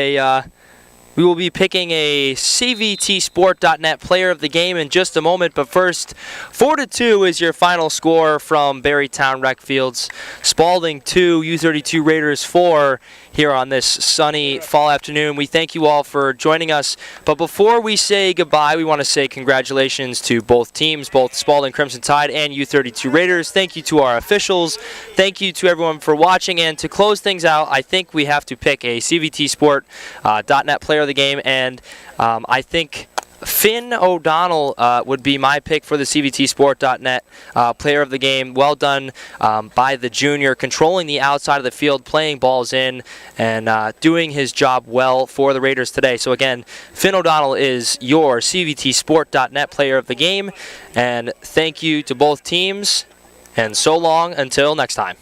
we will be picking a CVTsport.net player of the game in just a moment, but first, 4-2 is your final score from Berrytown Rec Fields. Spaulding 2, U-32 Raiders 4 here on this sunny fall afternoon. We thank you all for joining us, but before we say goodbye, we want to say congratulations to both teams, both Spaulding Crimson Tide and U-32 Raiders. Thank you to our officials. Thank you to everyone for watching, and to close things out, I think we have to pick a CVTsport.net player of the game, and I think Finn O'Donnell would be my pick for the CVTsport.net player of the game. Well done by the junior, controlling the outside of the field, playing balls in, and doing his job well for the Raiders today. So again, Finn O'Donnell is your CVTsport.net player of the game, and thank you to both teams, and so long until next time.